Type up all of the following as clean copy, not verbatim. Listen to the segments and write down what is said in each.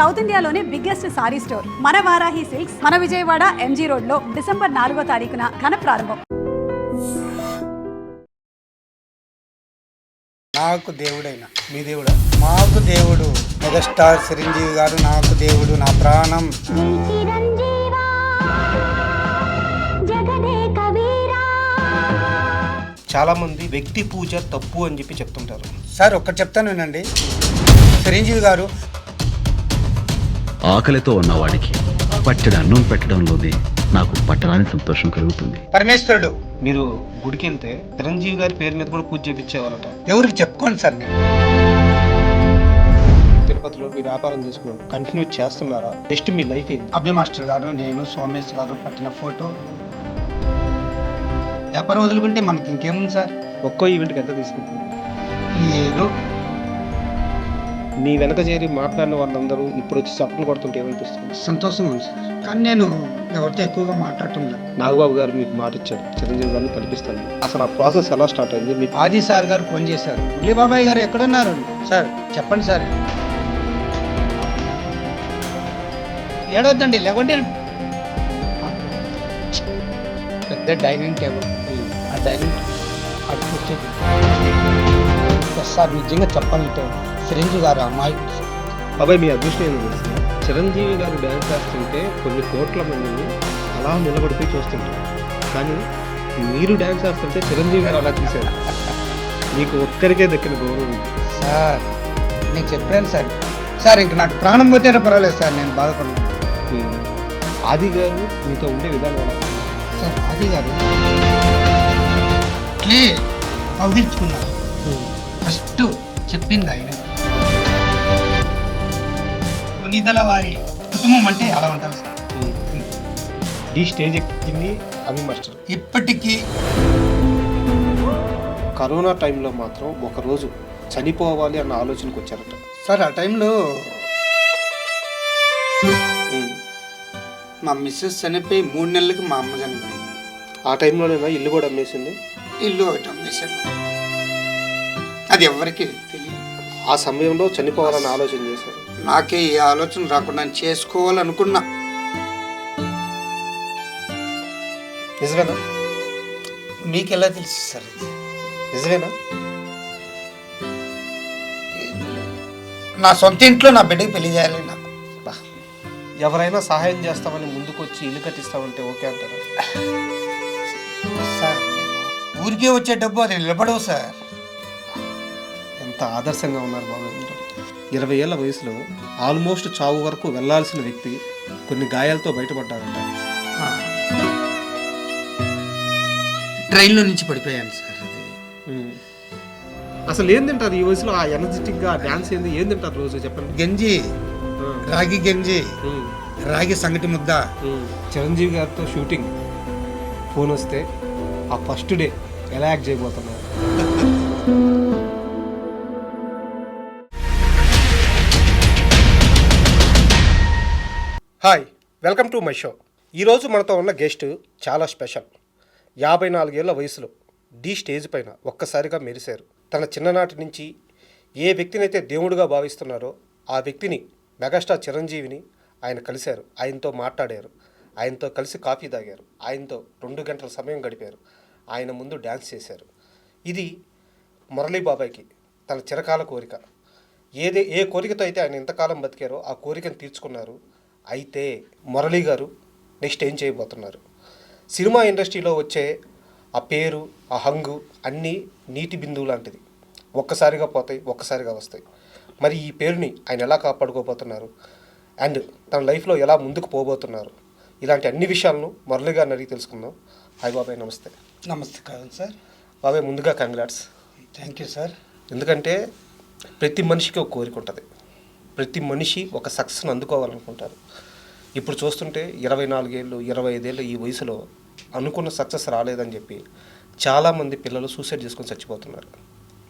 South ఇండియాలోనే biggest sorry store మన Varahi silks మన విజయవాడ ఎంజీ రోడ్ లో డిసెంబర్ 4వ తారీఖున ఘన ప్రారంభం. నాకు దేవుడైన మీ దేవుడు మాకు దేవుడు మెగాస్టార్ చిరంజీవి గారు నాకు దేవుడు నా ప్రాణం. చాలా మంది వ్యక్తి పూజ తప్పు అని చెప్పి చెప్తుంటారు. సార్ ఒక్కటి చెప్తాను వినండి, చిరంజీవి గారు ఆకలితో ఉన్నవాడికి పట్టెడు అన్నం పెట్టడంలోనే నాకు పట్టరాని సంతోషం కలుగుతుంది. పరమేశ్వరుడు. మీరు గుడికి వెళ్తే చిరంజీవి గారి పేరు మీద కూడా పూజ చేయించేవారట. ఎవరికి చెప్పుకోండి సార్, నేను తిరుపతిలో మీ వ్యాపారం చేసుకుని కంటిన్యూ చేస్తున్నారా? జస్ట్ మీ లైఫ్ ఏంటి? అభయ మాస్టర్ గారు, నేను సోమేష్ గారు పట్టిన ఫోటో వ్యాపారం వదులుకుంటే మనకి ఇంకేముంది సార్? ఒక్కో ఈవెంట్కి ఎంత తీసుకుంటుంది? ఏదో నీ వెనక చేరి మాట్లాడిన వాళ్ళందరూ ఇప్పుడు వచ్చి చప్పట్లు కొడుతుంటే ఏమనిపిస్తుంది? సంతోషంగా ఉంది సార్, కానీ నేను ఎవరితో ఎక్కువగా మాట్లాడటం లేదు. నాగబాబు గారు మీకు మాట ఇచ్చారు చిరంజీవి గారిని కల్పిస్తాను. అసలు ఆ ప్రాసెస్ ఎలా స్టార్ట్ అయింది? మీ ఆది సార్ గారు ఫోన్ చేశారు, మురళీ బాబాయ్ గారు ఎక్కడున్నారు సార్ చెప్పండి సార్. ఏడవద్దండి, లేకుంటే పెద్ద డైనింగ్ టేబుల్, ఆ డైనింగ్ అది కూర్చోండి సార్. నిజంగా చెప్పాలంటే చిరంజీవి గారు అమాయకుడు. బాబాయ్ మీ అదృష్టం ఏంటో తెలుసు, చిరంజీవి గారు డ్యాన్స్ చేస్తుంటే కొన్ని కోట్ల మందిని అలా నిలబడిపోయి చూస్తుంటారు, కానీ మీరు డ్యాన్స్ చేస్తుంటే చిరంజీవి గారు అలా తీశారు. మీకు ఒక్కరికే దక్కిన గౌరవం సార్. నేను చెప్పాను సార్, సార్ ఇంక నాకు ప్రాణం పోతే పర్వాలేదు సార్, నేను బాధపడ్డాను. ఆది గారు మీతో ఉండే విధానం ఎలా? సార్ ఆది గారు కౌగిల్చుకున్నారు. ఫస్ట్ చెప్పింది ఆయన, పునీతల వారి కుటుంబం అంటే అలా ఉంటారు సార్. ఈ స్టేజ్ ఎక్కింది అభి మాస్టర్. ఇప్పటికీ కరోనా టైంలో మాత్రం ఒకరోజు చనిపోవాలి అన్న ఆలోచనకు వచ్చారట సార్. ఆ టైంలో మా మిస్సెస్ చనిపోయి 3 నెలలకి మా అమ్మ చనిపోయింది. ఆ టైంలోనేనా ఇల్లు కూడా అమ్మేసింది? ఇల్లు ఒకటి అమ్మేశాను, అది ఎవరికి తెలియదు. ఆ సమయంలో చనిపోవాలని ఆలోచన చేశారు. నాకే ఈ ఆలోచన రాకుండా చేసుకోవాలనుకున్నా. నిజమేనా? మీకు ఎలా తెలుసు సార్ ఇది? నిజమేనా? నా సొంత ఇంట్లో నా బిడ్డకి పెళ్లి చేయాలి నాకు. ఎవరైనా సహాయం చేస్తామని ముందుకు వచ్చి ఇల్లు కట్టిస్తామంటే ఓకే అంటారా? సార్ ఊరికే వచ్చే డబ్బు అది నిలబడవు సార్. ఎంత ఆదర్శంగా ఉన్నారు బాబు మీరు. 20 ఏళ్ల వయసులో ఆల్మోస్ట్ చావు వరకు వెళ్లాల్సిన వ్యక్తి కొన్ని గాయాలతో బయటపడ్డారంట. ట్రైన్లో నుంచి పడిపోయాను సార్. అసలు ఏం తింటారు ఈ వయసులో? ఆ ఎనర్జెటిక్గా డ్యాన్స్ ఏంది, ఏం తింటారు రోజు చెప్పండి? గంజి, రాగి గంజి, రాగి సంగటి ముద్ద. చిరంజీవి గారితో షూటింగ్ ఫోన్ వస్తే ఆ ఫస్ట్ డే ఎలా యాక్ట్ చేయబోతున్నారు? Hi, welcome to my show. ఈరోజు మనతో ఉన్న గెస్ట్ చాలా స్పెషల్. 54 ఏళ్ల వయసులో డి స్టేజ్ పైన ఒక్కసారిగా మెరిశారు. తన చిన్ననాటి నుంచి ఏ వ్యక్తినైతే దేవుడిగా భావిస్తున్నారో ఆ వ్యక్తిని మెగాస్టార్ చిరంజీవిని ఆయన కలిశారు, ఆయనతో మాట్లాడారు, ఆయనతో కలిసి కాఫీ తాగారు, ఆయనతో 2 గంటల సమయం గడిపారు, ఆయన ముందు డ్యాన్స్ చేశారు. ఇది మురళీ బాబాయ్కి తన చిరకాల కోరిక. ఏ కోరికతో అయితే ఆయన ఇంతకాలం బతికారో ఆ కోరికను తీర్చుకున్నారు. అయితే మురళీ గారు నెక్స్ట్ ఏం చేయబోతున్నారు? సినిమా ఇండస్ట్రీలో వచ్చే ఆ పేరు, ఆ హంగు అన్నీ నీటి బిందువు లాంటిది, ఒక్కసారిగా పోతాయి, ఒక్కసారిగా వస్తాయి. మరి ఈ పేరుని ఆయన ఎలా కాపాడుకోబోతున్నారు అండ్ తన లైఫ్లో ఎలా ముందుకు పోబోతున్నారు, ఇలాంటి అన్ని విషయాలను మురళి గారిని అడిగి తెలుసుకుందాం. హాయ్ బాబాయ్, నమస్తే. నమస్కారం సార్. బాబాయ్ ముందుగా కంగ్రాట్స్. Thank you sir. ఎందుకంటే ప్రతి మనిషికి ఒక కోరిక ఉంటుంది, ప్రతి మనిషి ఒక సక్సెస్ని అందుకోవాలనుకుంటారు. ఇప్పుడు చూస్తుంటే 24 ఏళ్ళు 25 ఏళ్ళు ఈ వయసులో అనుకున్న సక్సెస్ రాలేదని చెప్పి చాలామంది పిల్లలు సూసైడ్ చేసుకొని చచ్చిపోతున్నారు.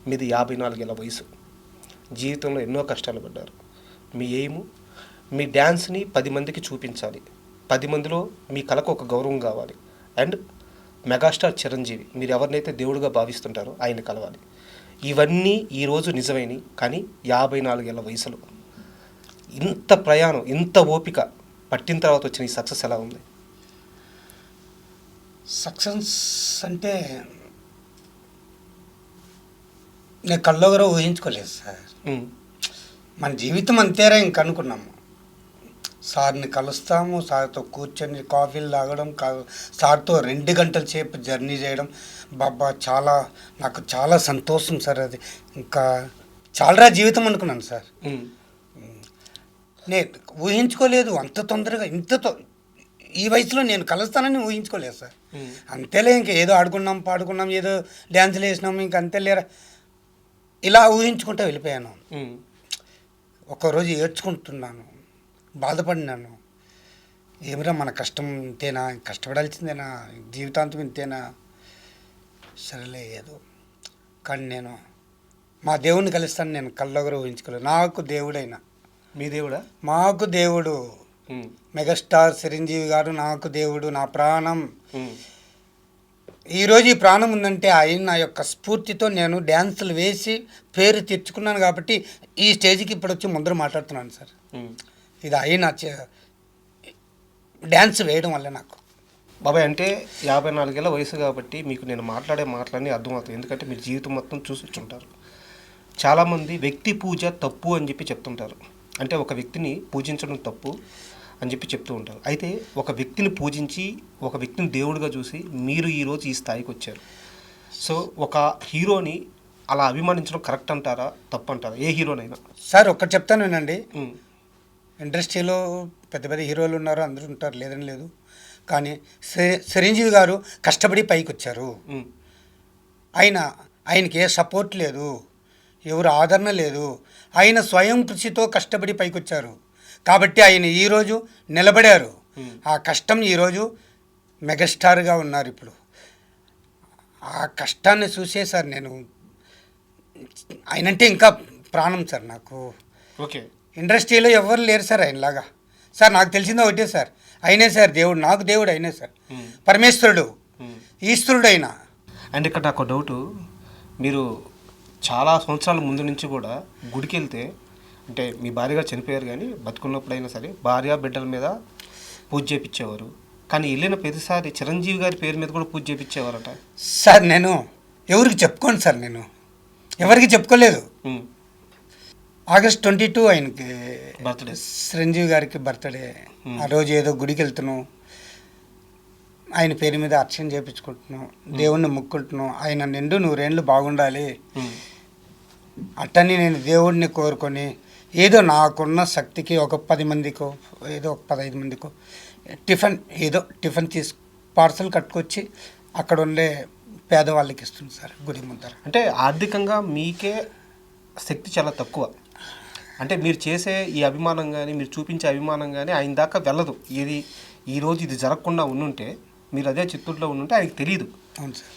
మీది 54 ఏళ్ళ వయసు, జీవితంలో ఎన్నో కష్టాలు పడ్డారు. మీ ఎయిము మీ డ్యాన్స్ని 10 మందికి చూపించాలి, 10 మందిలో మీ కళకు ఒక గౌరవం కావాలి అండ్ మెగాస్టార్ చిరంజీవి మీరు ఎవరినైతే దేవుడిగా భావిస్తుంటారో ఆయన కలవాలి. ఇవన్నీ ఈరోజు నిజమైనవి. కానీ 54 ఏళ్ళ వయసులో ఇంత ప్రయాణం, ఇంత ఓపిక పట్టిన తర్వాత వచ్చిన ఈ సక్సెస్ ఎలా ఉంది? సక్సెస్ అంటే నేను కల్లో కూడా ఊహించుకోలేదు సార్. ఉమ్, మన జీవితం అంతేరా ఇంక అనుకున్నాము. సార్ని కలుస్తాము, సార్తో కూర్చొని కాఫీలు తాగడం, సార్తో 2 గంటల సేపు జర్నీ చేయడం, బాబా నాకు చాలా సంతోషం సార్. అది ఇంకా చాలరా జీవితం అనుకున్నాను సార్. ఉమ్, నేను ఊహించుకోలేదు అంత తొందరగా ఈ వయసులో నేను కలుస్తానని ఊహించుకోలేదు సార్. ఉమ్, అంతేలే, ఇంక ఏదో ఆడుకున్నాం పాడుకున్నాం, ఏదో డ్యాన్సులు వేసినాం, ఇంక అంతేలేరా ఇలా ఊహించుకుంటూ వెళ్ళిపోయాను. ఉమ్, ఒక్కరోజు ఏడ్చుకుంటున్నాను, బాధపడినాను. ఏమిరా మన కష్టం ఇంతేనా, కష్టపడాల్సిందేనా, జీవితాంతం ఇంతేనా, సరేలే ఏదో. కానీ నేను మా దేవుడిని కలుస్తాను నేను కల్లో కూడా ఊహించుకోలేదు. నాకు దేవుడైనా మీ దేవుడా? మాకు దేవుడు ఉమ్, మెగాస్టార్ చిరంజీవి గారు నాకు దేవుడు, నా ప్రాణం. ఉమ్, ఈరోజు ఈ ప్రాణం ఉందంటే ఆయన నా యొక్క స్ఫూర్తితో నేను డ్యాన్సులు వేసి పేరు తెచ్చుకున్నాను కాబట్టి ఈ స్టేజ్కి ఇప్పుడు వచ్చి ముందర మాట్లాడుతున్నాను సార్. ఉమ్. ఇది ఆయన డ్యాన్స్ వేయడం వల్ల నాకు. బాబాయ్, అంటే 54 ఏళ్ళ వయసు కాబట్టి మీకు నేను మాట్లాడే మాటలన్నీ అర్థమవుతాయి. ఎందుకంటే మీరు జీవితం మొత్తం చూసి వచ్చుంటారు. చాలామంది వ్యక్తి పూజ తప్పు అని చెప్పి చెప్తుంటారు. అంటే ఒక వ్యక్తిని పూజించడం తప్పు అని చెప్పి చెప్తూ ఉంటారు. అయితే ఒక వ్యక్తిని పూజించి ఒక వ్యక్తిని దేవుడిగా చూసి మీరు ఈరోజు ఈ స్థాయికి వచ్చారు. సో ఒక హీరోని అలా అభిమానించడం కరెక్ట్ అంటారా, తప్పు అంటారా? ఏ హీరోనైనా. సార్ ఒక్కటి చెప్తాను వినండి. ఉమ్, ఇండస్ట్రీలో పెద్ద పెద్ద హీరోలు ఉన్నారు, అందరూ ఉంటారు, లేదని లేదు. కానీ చిరంజీవి గారు కష్టపడి పైకి వచ్చారు. ఉమ్, ఆయనకి ఏ సపోర్ట్ లేదు, ఎవరు ఆదరణ లేదు. ఆయన స్వయం కృషితో కష్టపడి పైకి వచ్చారు కాబట్టి ఆయన ఈరోజు నిలబడారు. ఆ కష్టం ఈరోజు మెగాస్టార్గా ఉన్నారు. ఇప్పుడు ఆ కష్టాన్ని చూసే సార్ నేను, ఆయనంటే ఇంకా ప్రాణం సార్ నాకు. ఓకే. ఇండస్ట్రీలో ఎవరు లేరు సార్ ఆయనలాగా. సార్ నాకు తెలిసిందో ఒకటే సార్, అయినే సార్ దేవుడు, నాకు దేవుడు అయినే సార్. పరమేశ్వరుడు, ఈశ్వరుడు అయినా. అండ్ ఇక్కడ నాకు డౌటు, మీరు చాలా సంవత్సరాల ముందు నుంచి కూడా గుడికి వెళ్తే, అంటే మీ భార్య గారు చనిపోయారు కానీ బతుకున్నప్పుడైనా సరే భార్య బిడ్డల మీద పూజ చేయించేవారు. కానీ వెళ్ళిన ప్రతిసారి చిరంజీవి గారి పేరు మీద కూడా పూజ చేయించేవారట. సార్ నేను ఎవరికి చెప్పుకోండి సార్, నేను ఎవరికి చెప్పుకోలేదు. ఆగస్ట్ 22 ఆయనకి బర్త్డే, చిరంజీవి గారికి బర్త్డే. ఆ రోజు ఏదో గుడికి వెళ్తున్నాం, ఆయన పేరు మీద అర్చన చేయించుకుంటున్నాం, దేవుణ్ణి ముక్కుంటున్నాం, ఆయన నిండు 100 ఏళ్ళు బాగుండాలి అట్టని నేను దేవుడిని కోరుకొని ఏదో నాకున్న శక్తికి ఒక 10 మందికో ఏదో ఒక 15 మందికో టిఫిన్ పార్సల్ కట్టుకొచ్చి అక్కడ ఉండే పేదవాళ్ళకి ఇస్తుంది సార్ గుడి ముందర. అంటే ఆర్థికంగా మీకే శక్తి చాలా తక్కువ. అంటే మీరు చేసే ఈ అభిమానం కానీ మీరు చూపించే అభిమానం కానీ ఆయన దాకా వెళ్ళదు. ఈరోజు ఇది జరగకుండా ఉండుంటే, మీరు అదే చిత్తూరులో ఉండుంటే ఆయనకి తెలియదు. అవును సార్.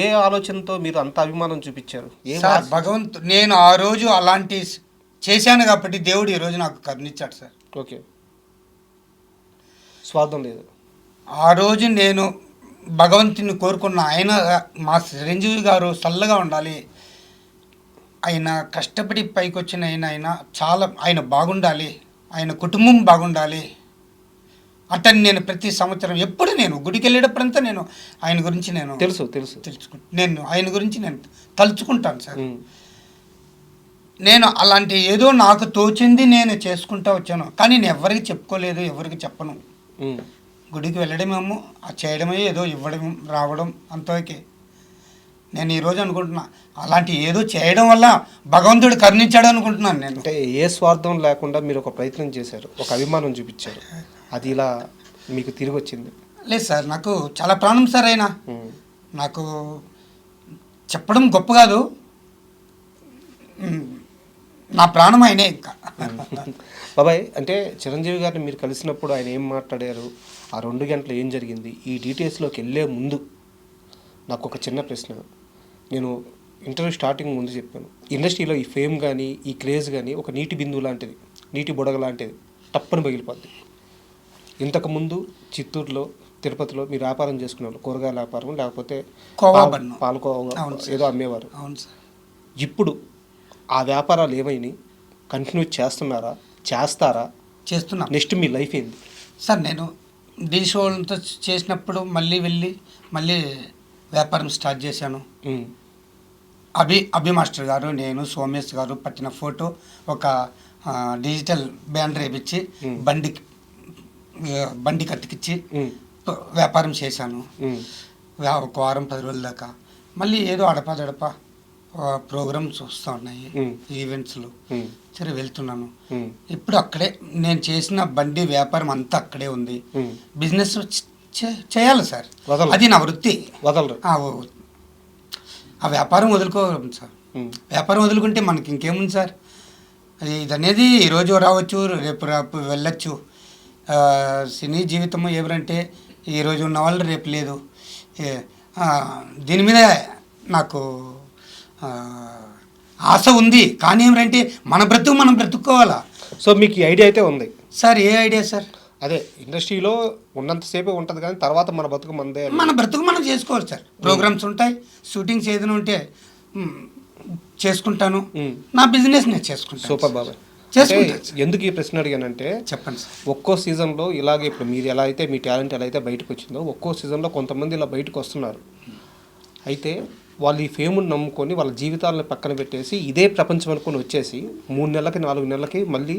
ఏ ఆలోచనతో మీరు అంత అభిమానం చూపించారు? సార్ భగవంతుడు, నేను ఆ రోజు అలాంటి చేశాను కాబట్టి దేవుడు ఈరోజు నాకు కరుణించాడు సార్. ఓకే, స్వార్థం లేదు. ఆ రోజు నేను భగవంతుని కోరుకున్న ఆయన, మా చిరంజీవి గారు చల్లగా ఉండాలి, ఆయన కష్టపడి పైకి వచ్చిన ఆయన బాగుండాలి, ఆయన కుటుంబం బాగుండాలి అతన్ని నేను ప్రతి సంవత్సరం ఎప్పుడు నేను గుడికి వెళ్ళేటప్పుడంతా నేను ఆయన గురించి నేను నేను ఆయన గురించి నేను తలుచుకుంటాను సార్. నేను అలాంటి ఏదో నాకు తోచింది నేను చేసుకుంటూ వచ్చాను. కానీ నేను ఎవరికి చెప్పుకోలేదు, ఎవరికి చెప్పను. గుడికి వెళ్ళడమేమో, ఆ చేయడమే, ఏదో ఇవ్వడం రావడం అంతవరకే. నేను ఈరోజు అనుకుంటున్నా అలాంటి ఏదో చేయడం వల్ల భగవంతుడు కరుణించాడు అనుకుంటున్నాను నేను. అంటే ఏ స్వార్థం లేకుండా మీరు ఒక ప్రయత్నం చేశారు, ఒక అభిమానం చూపించారు, అది ఇలా మీకు తిరిగి వచ్చింది. లేదు సార్, నాకు చాలా ప్రాణం సార్ ఆయన. నాకు చెప్పడం గొప్ప కాదు, నా ప్రాణం ఆయనే. ఇంకా బాబాయ్, అంటే చిరంజీవి గారిని మీరు కలిసినప్పుడు ఆయన ఏం మాట్లాడారు, ఆ 2 గంటలు ఏం జరిగింది, ఈ డీటెయిల్స్లోకి వెళ్ళే ముందు నాకు ఒక చిన్న ప్రశ్న. నేను ఇంటర్వ్యూ స్టార్టింగ్ ముందు చెప్పాను, ఇండస్ట్రీలో ఈ ఫేమ్ కానీ ఈ క్రేజ్ కానీ ఒక నీటి బిందువు లాంటిది, నీటి బుడగ లాంటిది, టప్పని పగిలిపోద్ది. ఇంతకుముందు చిత్తూరులో, తిరుపతిలో మీరు వ్యాపారం చేసుకునేవాళ్ళు, కూరగాయల వ్యాపారం, లేకపోతే పాలకోవా ఏదో అమ్మేవారు. అవును సార్. ఇప్పుడు ఆ వ్యాపారాలు ఏమైనాయి, కంటిన్యూ చేస్తున్నారా, చేస్తారా? చేస్తున్నా నెక్స్ట్ మీ లైఫ్ ఏంది? సార్ నేను డీ షోలతో చేసినప్పుడు మళ్ళీ వ్యాపారం స్టార్ట్ చేశాను. ఉమ్, అభి మాస్టర్ గారు, నేను, సోమేష్ గారు పట్టిన ఫోటో ఒక డిజిటల్ బ్యానర్ వేపించి బండి కత్తికిచ్చి ఉమ్, వ్యాపారం చేశాను. ఉమ్, ఒక వారం 10 రోజుల దాకా. మళ్ళీ ఏదో అడపా ప్రోగ్రామ్స్ వస్తూ ఉన్నాయి, ఈవెంట్స్లో. ఉమ్, సరే వెళ్తున్నాను. ఉమ్, ఇప్పుడు అక్కడే నేను చేసిన బండి వ్యాపారం అంతా అక్కడే ఉంది. ఉమ్. బిజినెస్ చేయాలి సార్, వదలరు. అది నా వృత్తి. వదలరు. ఆ వ్యాపారం వదులుకోగలం సార్. ఉమ్, వ్యాపారం వదులుకుంటే మనకి ఇంకేముంది సార్? ఇది అనేది ఈరోజు రావచ్చు, రేపు వెళ్ళచ్చు. సినీ జీవితము ఎవరంటే ఈరోజు ఉన్న వాళ్ళు రేపు లేదు. దీని మీద నాకు ఆశ ఉంది. కానీ ఏమిటంటే మన బ్రతుక్కోవాలా. సో మీకు ఈ ఐడియా అయితే ఉంది సార్? ఏ ఐడియా సార్? అదే ఇండస్ట్రీలో ఉన్నంతసేపే ఉంటుంది, కానీ తర్వాత మన బతుకు మనదే. మన బ్రతుకు మనం చేసుకోవాలి సార్. ప్రోగ్రామ్స్ ఉంటాయి, షూటింగ్స్ ఏదైనా ఉంటే చేసుకుంటాను. నా బిజినెస్ నేను చేసుకుంటాను. సూపర్ బాబాయ్. చేసుకుంటాను. ఎందుకు ఈ ప్రశ్న అడిగానంటే, చెప్పండి సార్. ఒక్కో సీజన్లో ఇలాగే ఇప్పుడు మీరు ఎలా అయితే మీ టాలెంట్ ఎలా అయితే బయటకు వచ్చిందో, ఒక్కో సీజన్లో కొంతమంది ఇలా బయటకు వస్తున్నారు. అయితే వాళ్ళు ఈ ఫేమ్ని నమ్ముకొని వాళ్ళ జీవితాలను పక్కన పెట్టేసి ఇదే ప్రపంచం అనుకొని వచ్చేసి 3 నెలలకి 4 నెలలకి మళ్ళీ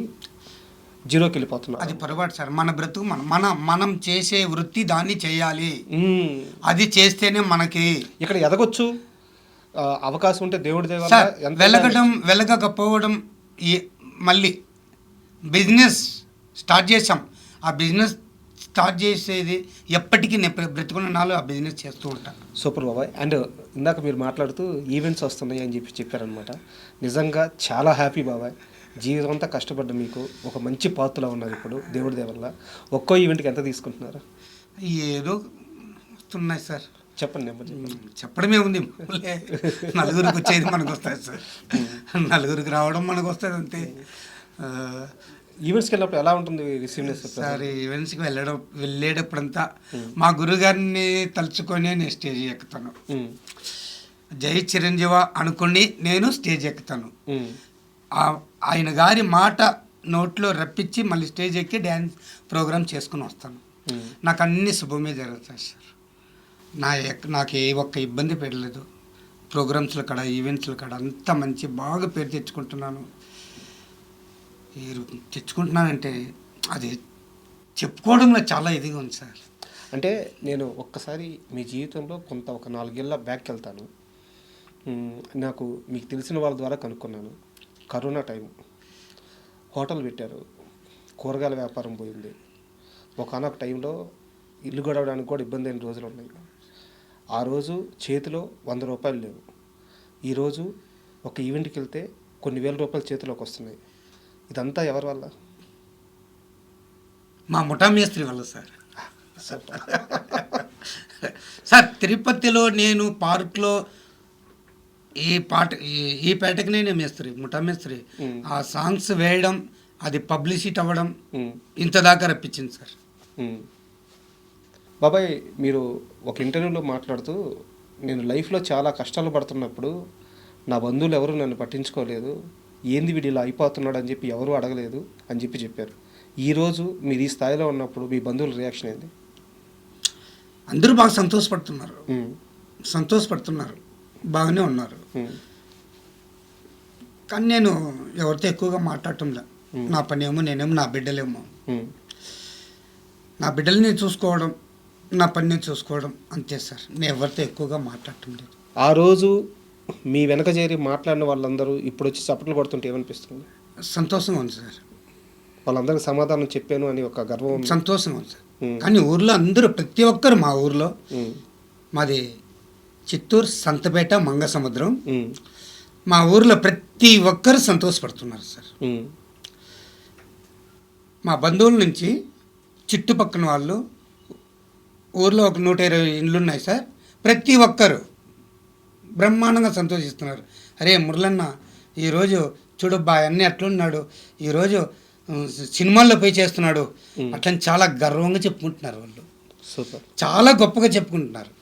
జీరోకి వెళ్ళిపోతున్నారు. అది పొరపాటు సార్. మన బ్రతుకు మనం చేసే వృత్తి దాన్ని చేయాలి. మ్మ్. అది చేస్తేనే మనకి ఇక్కడ ఎదగొచ్చు. అవకాశం ఉంటే దేవుడి దేవాల సార్. వెళ్ళకపోవడం మళ్ళీ బిజినెస్ స్టార్ట్ చేసాం. ఆ బిజినెస్ స్టార్ట్ చేసేది ఎప్పటికీ నేను బ్రతుకున్న నాలో ఆ బిజినెస్ చేస్తూ ఉంటాను. సూపర్ బాబాయ్. అండ్ ఇందాక మీరు మాట్లాడుతూ ఈవెంట్స్ వస్తున్నాయి అని చెప్పారనమాట. నిజంగా చాలా హ్యాపీ బాబాయ్. జీవితం అంతా కష్టపడ్డ మీకు ఒక మంచి పాత్రలో ఉన్నారు ఇప్పుడు దేవుడి దేవల్ల. ఒక్కో ఈవెంట్కి ఎంత తీసుకుంటున్నారు? ఏదో వస్తున్నాయి సార్. చెప్పండి నెంబర్ చెప్పండి. చెప్పడమే ఉంది. నలుగురికి వచ్చేది మనకు వస్తుంది సార్. నలుగురికి రావడం మనకు వస్తుంది అంతే. ఈవెంట్స్కి వెళ్ళినప్పుడు ఎలా ఉంటుంది రిసీవ్నెస్? సార్ ఈవెంట్స్కి వెళ్ళేటప్పుడంతా మా గురుగారిని తలుచుకొని నేను స్టేజ్ ఎక్కుతాను. జై చిరంజీవ అనుకుని నేను స్టేజ్ ఎక్కుతాను. ఆయన గారి మాట నోట్లో రప్పించి మళ్ళీ స్టేజ్ ఎక్కి డ్యాన్స్ ప్రోగ్రామ్ చేసుకుని వస్తాను. నాకు అన్ని శుభమే జరుగుతాయి సార్. నాకు ఏ ఒక్క ఇబ్బంది పెట్టలేదు. ప్రోగ్రామ్స్ల కాడ, ఈవెంట్స్ల కాడ అంతా మంచి బాగా పేరు తెచ్చుకుంటున్నానంటే అది చెప్పుకోవడంలో చాలా ఇదిగా ఉంది సార్. అంటే నేను ఒక్కసారి మీ జీవితంలో ఒక 4 ఏళ్ళ బ్యాక్కి వెళ్తాను. నాకు మీకు తెలిసిన వాళ్ళ ద్వారా కనుక్కున్నాను. కరోనా టైం హోటల్ పెట్టారు, కూరగాయల వ్యాపారం పోయింది. ఒకనొక టైంలో ఇల్లు గడవడానికి కూడా ఇబ్బంది అయిన రోజులు ఉన్నాయి. ఆ రోజు చేతిలో 100 రూపాయలు లేవు. ఈరోజు ఒక ఈవెంట్కి వెళ్తే కొన్ని వేల రూపాయలు చేతిలోకి వస్తున్నాయి. ఇదంతా ఎవరి వల్ల? మా ముఠా మేస్త్రి వల్ల సార్. సార్ తిరుపతిలో నేను పార్క్లో ఈ పేటకి నేనే మేస్త్రి, ముఠా మేస్త్రి. ఆ సాంగ్స్ వేయడం, అది పబ్లిసిటీ అవ్వడం ఇంత దాకా రప్పించింది సార్. బాబాయ్, మీరు ఒక ఇంటర్వ్యూలో మాట్లాడుతూ నేను లైఫ్లో చాలా కష్టాలు పడుతున్నప్పుడు నా బంధువులు ఎవరు నన్ను పట్టించుకోలేదు, ఏంది వీడు ఇలా అయిపోతున్నాడు అని చెప్పి ఎవరు అడగలేదు అని చెప్పారు. ఈరోజు మీరు ఈ స్థాయిలో ఉన్నప్పుడు మీ బంధువుల రియాక్షన్ ఏంది? అందరూ బాగా సంతోషపడుతున్నారు, బాగానే ఉన్నారు. కానీ నేను ఎవరితో ఎక్కువగా మాట్లాడటంలే. నా పని ఏమో, నేనేమో, నా బిడ్డలేమో. నా బిడ్డల్ని చూసుకోవడం, నా పని నేను చూసుకోవడం అంతే సార్. నేను ఎవరితో ఎక్కువగా మాట్లాడటం లేదు. ఆ రోజు మీ వెనక చేరి మాట్లాడిన వాళ్ళందరూ ఇప్పుడు వచ్చి చప్పట్లు పడుతుంటే ఏమనిపిస్తుంది? సంతోషంగా ఉంది సార్. వాళ్ళందరికీ సమాధానం చెప్పాను అని ఒక గర్వం, సంతోషంగా ఉంది సార్. కానీ ఊర్లో అందరూ, ప్రతి ఒక్కరు, మా ఊర్లో, మాది చిత్తూరు సంతపేట మంగసముద్రం, మా ఊర్లో ప్రతి ఒక్కరు సంతోషపడుతున్నారు సార్. మా బంధువుల నుంచి చుట్టుపక్కల వాళ్ళు, ఊర్లో ఒక 120 ఇండ్లు ఉన్నాయి సార్. ప్రతి ఒక్కరు బ్రహ్మాండంగా సంతోషిస్తున్నారు. అరే మురళన్న ఈరోజు చూడబ్బా అన్నీ అట్లున్నాడు, ఈరోజు సినిమాల్లో పోయి చేస్తున్నాడు అట్లని చాలా గర్వంగా చెప్పుకుంటున్నారు వాళ్ళు. సూపర్. చాలా గొప్పగా చెప్పుకుంటున్నారు.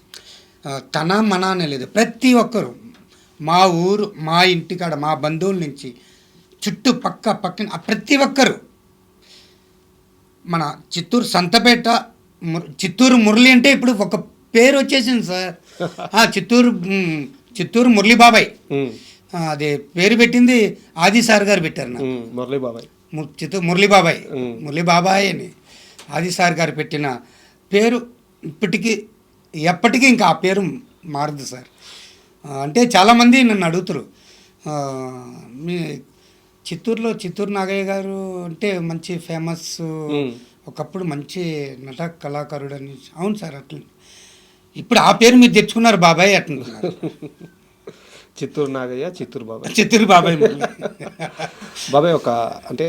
తన మన అనే లేదు, ప్రతి ఒక్కరు మా ఊరు, మా ఇంటికాడ, మా బంధువుల నుంచి పక్కన ప్రతి ఒక్కరు మన చిత్తూరు సంతపేట చిత్తూరు మురళి అంటే ఇప్పుడు ఒక పేరు వచ్చేసింది సార్. చిత్తూరు మురళీ బాబాయ్, అదే పేరు పెట్టింది ఆది సార్ గారు పెట్టారు నాకు. మురళీ బాబాయ్, చిత్తూరు మురళీ బాబాయ్ అని ఆది సార్ గారు పెట్టిన పేరు ఇప్పటికీ ఎప్పటికీ ఇంకా ఆ పేరు మారదు సార్. అంటే చాలామంది నన్ను అడుగుతారు, మీ చిత్తూరు నాగయ్య గారు అంటే మంచి ఫేమస్, ఒకప్పుడు మంచి నట కళాకారుడు అని. అవును సార్, అట్లా ఇప్పుడు ఆ పేరు మీరు తెచ్చుకున్నారు బాబాయ్ అంటున్నారు. చిత్తూరు నాగయ్య, చిత్తూరు బాబాయ్ బాబాయ్ ఒక అంటే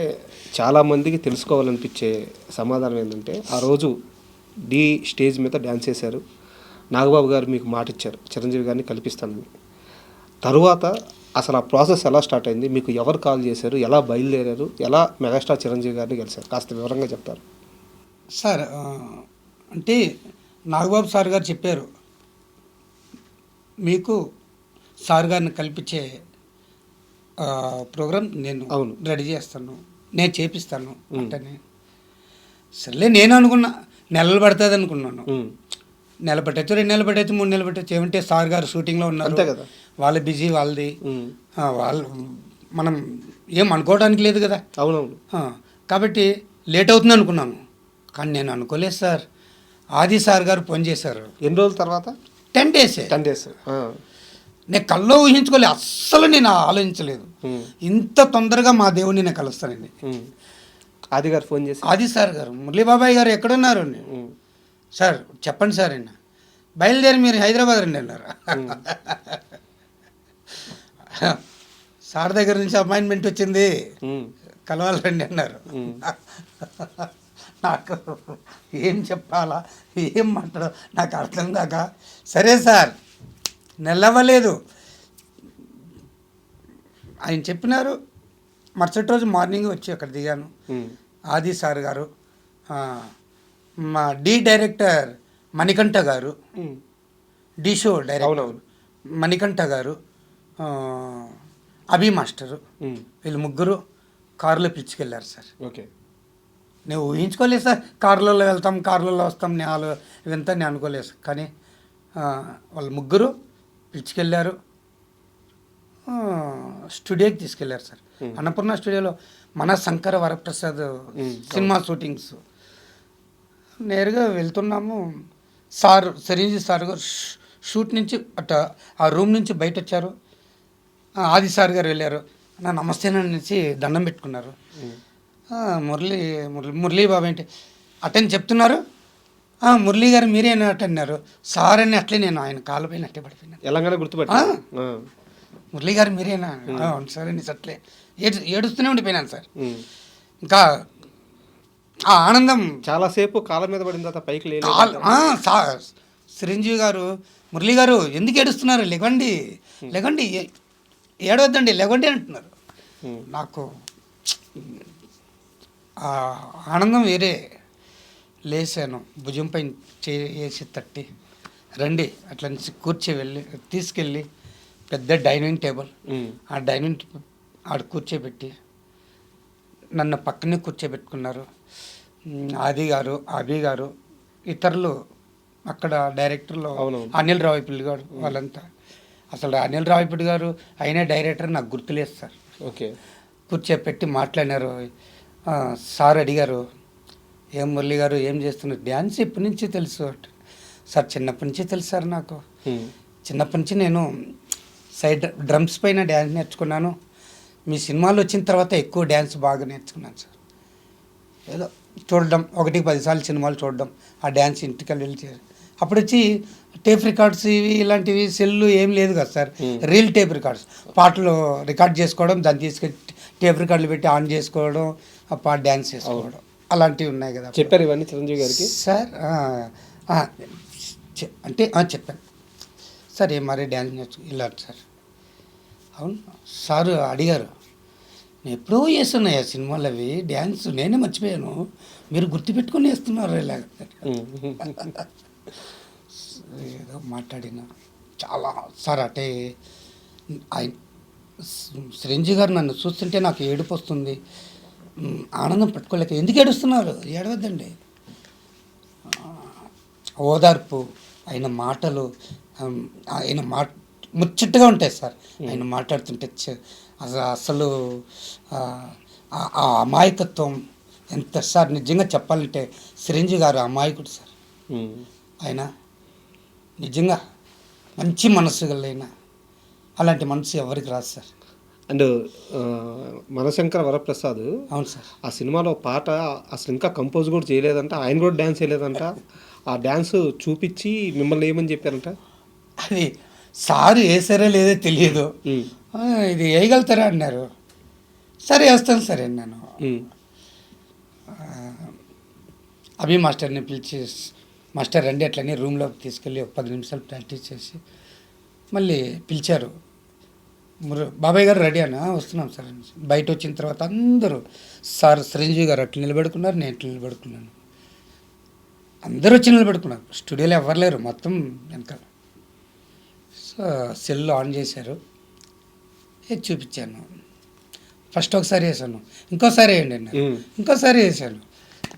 చాలామందికి తెలుసుకోవాలనిపించే సమాధానం ఏంటంటే, ఆ రోజు డి స్టేజ్ మీద డ్యాన్స్ చేశారు. నాగబాబు గారు మీకు మాట ఇచ్చారు చిరంజీవి గారిని కల్పిస్తానని. తరువాత అసలు ఆ ప్రాసెస్ ఎలా స్టార్ట్ అయింది, మీకు ఎవరు కాల్ చేశారు, ఎలా బయలుదేరారు, ఎలా మెగాస్టార్ చిరంజీవి గారిని కలిశారు, కాస్త వివరంగా చెప్తారు సార్. అంటే నాగబాబు సార్ గారు చెప్పారు, మీకు సార్ గారిని కల్పించే ప్రోగ్రాం నేను రెడీ చేస్తాను, నేను చేపిస్తాను అంటే. సర్లే నేను అనుకున్నా నెలలు పడుతుంది అనుకున్నాను. నెల పట్టచ్చు, 2 నెలలు పట్టచ్చు, 3 నెలలు పట్టచ్చు. ఏమంటే సార్ గారు షూటింగ్లో ఉన్నారు కదా, వాళ్ళ బిజీ వాళ్ళది, వాళ్ళు మనం ఏం అనుకోవడానికి లేదు కదా. అవునవును. కాబట్టి లేట్ అవుతుంది అనుకున్నాను. కానీ నేను అనుకోలేదు సార్. ఆది సార్ గారు ఫోన్ చేశారు. ఎన్ని రోజుల తర్వాత? 10 days. నేను కల్లో ఊహించుకోలేదు, అస్సలు నేను ఆలోచించలేదు ఇంత తొందరగా మా దేవుడిని నేను కలుస్తానండి. ఆది గారు ఫోన్ చేసి, ఆది సార్ గారు, మురళీ బాబాయ్ గారు ఎక్కడున్నారు? సార్ చెప్పండి సార్ అన్న, బయలుదేరి మీరు హైదరాబాద్ రండి అన్నారు. సార్ దగ్గర నుంచి అపాయింట్మెంట్ వచ్చింది, కలవాలి రండి అన్నారు. నాకు ఏం చెప్పాలా, ఏం మాట్లాడ నాకు అర్థం కాక, సరే సార్ నిలవలేదు. ఆయన చెప్పినారు. మరుసటి రోజు మార్నింగ్ వచ్చి అక్కడ దిగాను. ఆది సార్ గారు, మా డి డైరెక్టర్ మణికంఠ గారు, డి షో డైరెక్టర్ మణికంఠ గారు, అభి మాస్టరు, వీళ్ళు ముగ్గురు కారులో పిలుచుకెళ్ళారు సార్. ఓకే. నేను ఊహించుకోలేదు సార్, కార్లలో వెళ్తాం, కార్లలో వస్తాం, నేను ఇవంతా నేను అనుకోలేదు సార్. కానీ వాళ్ళు ముగ్గురు పిలుచుకెళ్ళారు, స్టూడియోకి తీసుకెళ్ళారు సార్. అన్నపూర్ణ స్టూడియోలో మన శంకర వరప్రసాద్ సినిమా షూటింగ్స్. నేరుగా వెళ్తున్నాము. సార్ చిరంజీవి సార్ గారు షూట్ నుంచి ఆ రూమ్ నుంచి బయట వచ్చారు. ఆది సార్ గారు వెళ్ళారు, నా నమస్తేననేసి దండం పెట్టుకున్నారు. మురళీ బాబు ఏంటి అటని చెప్తున్నారు. మురళీ గారు మీరేనా అన్నారు. సార్ అని అట్లే నేను ఆయన కాళ్ళపైన అట్టే పడిపోయినాను. ఎలాగైనా గుర్తుపెట్టా. మురళీ గారు మీరేనా? అవును సార్ అని అట్లే ఏడుస్తూనే ఉండిపోయినాను సార్. ఇంకా ఆ ఆనందం చాలాసేపు కాళ్ళ మీద పడిన తర్వాత పైకి లేదు. చిరంజీవి గారు, మురళీ గారు ఎందుకు ఏడుస్తున్నారు, లేకండి ఏడవద్దండి, లేకండి అంటున్నారు. నాకు ఆ ఆనందం వేరే. లేసాను, భుజం పైన చేసి తట్టి, రండి అట్లా నుంచి తీసుకెళ్ళి పెద్ద డైనింగ్ టేబుల్, ఆ డైనింగ్ ఆడ కూర్చోబెట్టి నన్ను పక్కనే కూర్చోబెట్టుకున్నారు. ఆది గారు, అభి గారు, ఇతరులు అక్కడ డైరెక్టర్లు అనిల్ రావిపల్లి గారు, వాళ్ళంతా. అసలు అనిల్ రావిపల్లి గారు అయినా డైరెక్టర్ నాకు గుర్తులేదు సార్. ఓకే. కూర్చోపెట్టి మాట్లాడినారు. సార్ అడిగారు, ఏం మురళి గారు ఏం చేస్తున్నారు? డ్యాన్స్ ఎప్పటి నుంచి తెలుసు? సార్ చిన్నప్పటి నుంచి తెలుసు సార్ నాకు. చిన్నప్పటి నుంచి నేను సైడ్ డ్రమ్స్ పైన డ్యాన్స్ నేర్చుకున్నాను. మీ సినిమాలు వచ్చిన తర్వాత ఎక్కువ డ్యాన్స్ బాగా నేర్చుకున్నాను సార్. ఏదో చూడడం, 1-10 సార్లు సినిమాలు చూడడం, ఆ డ్యాన్స్ ఇంటికి వెళ్ళి అప్పుడు వచ్చి టేప్ రికార్డ్స్ ఇలాంటివి సెల్లు ఏం లేదు కదా సార్. రీల్ టేప్ రికార్డ్స్, పాటలు రికార్డ్ చేసుకోవడం, దాన్ని తీసుకెళ్ళి టేప్ రికార్డులు పెట్టి ఆన్ చేసుకోవడం, ఆ పాట డ్యాన్స్ చేసుకోవడం, అలాంటివి ఉన్నాయి కదా. చెప్పారు ఇవన్నీ చిరంజీవి గారికి సార్? అంటే చెప్పాను సార్. మరి డ్యాన్స్ నేర్చు ఇలా సార్. అవును సార్ అడిగారు, నేను ఎప్పుడో చేస్తున్నాయా సినిమాలు అవి డ్యాన్స్, నేనే మర్చిపోయాను, మీరు గుర్తుపెట్టుకుని వేస్తున్నారు ఇలాగ. ఏదో మాట్లాడిన చాలా సార్. అంటే చిరంజీవి గారు నన్ను చూస్తుంటే నాకు ఏడుపు వస్తుంది. ఆనందం పట్టుకోలేక, ఎందుకు ఏడుస్తున్నారు, ఏడవద్దండి. ఓదార్పు, ఆయన మాటలు, ఆయన ముచ్చటగా ఉంటాయి సార్. ఆయన మాట్లాడుతుంటే అసలు ఆ అమాయకత్వం ఎంత సార్. నిజంగా చెప్పాలంటే చిరంజీవి గారు అమాయకుడు సార్. ఆయన నిజంగా మంచి మనసు గలైన, అలాంటి మనసు ఎవరికి రాదు సార్. అండ్ మనశంకర వరప్రసాద్, అవును సార్. ఆ సినిమాలో పాట అసలు ఇంకా కంపోజ్ కూడా చేయలేదంట, ఆయన కూడా డ్యాన్స్ చేయలేదంట. ఆ డ్యాన్స్ చూపించి మిమ్మల్ని ఏమని చెప్పారంట? అది సారు వేసారో లేదో తెలియదు. ఇది వేయగలుగుతారా అన్నారు. సరే వేస్తాను సరే అన్నాను. అభి మాస్టర్ని పిలిచి, మాస్టర్ రండి అట్లనే రూమ్లోకి తీసుకెళ్ళి ఒక 10 నిమిషాలు ప్రాక్టీస్ చేసి మళ్ళీ పిలిచారు. బాబాయ్ గారు రెడీ అన్నా, వస్తున్నాం సార్ అని. బయట వచ్చిన తర్వాత అందరూ సార్ చిరంజీవి గారు అట్లా నిలబెడుకున్నారు, నేను ఇట్లా నిలబెడుకున్నాను, అందరూ వచ్చి నిలబెడుకున్నారు. స్టూడియోలో ఎవరు లేరు, మొత్తం వెనకాల. సో సెల్ ఆన్ చేశారు, చూపించాను. ఫస్ట్ ఒకసారి వేసాను, ఇంకోసారి వేయండి అన్నారు, ఇంకోసారి వేసాను.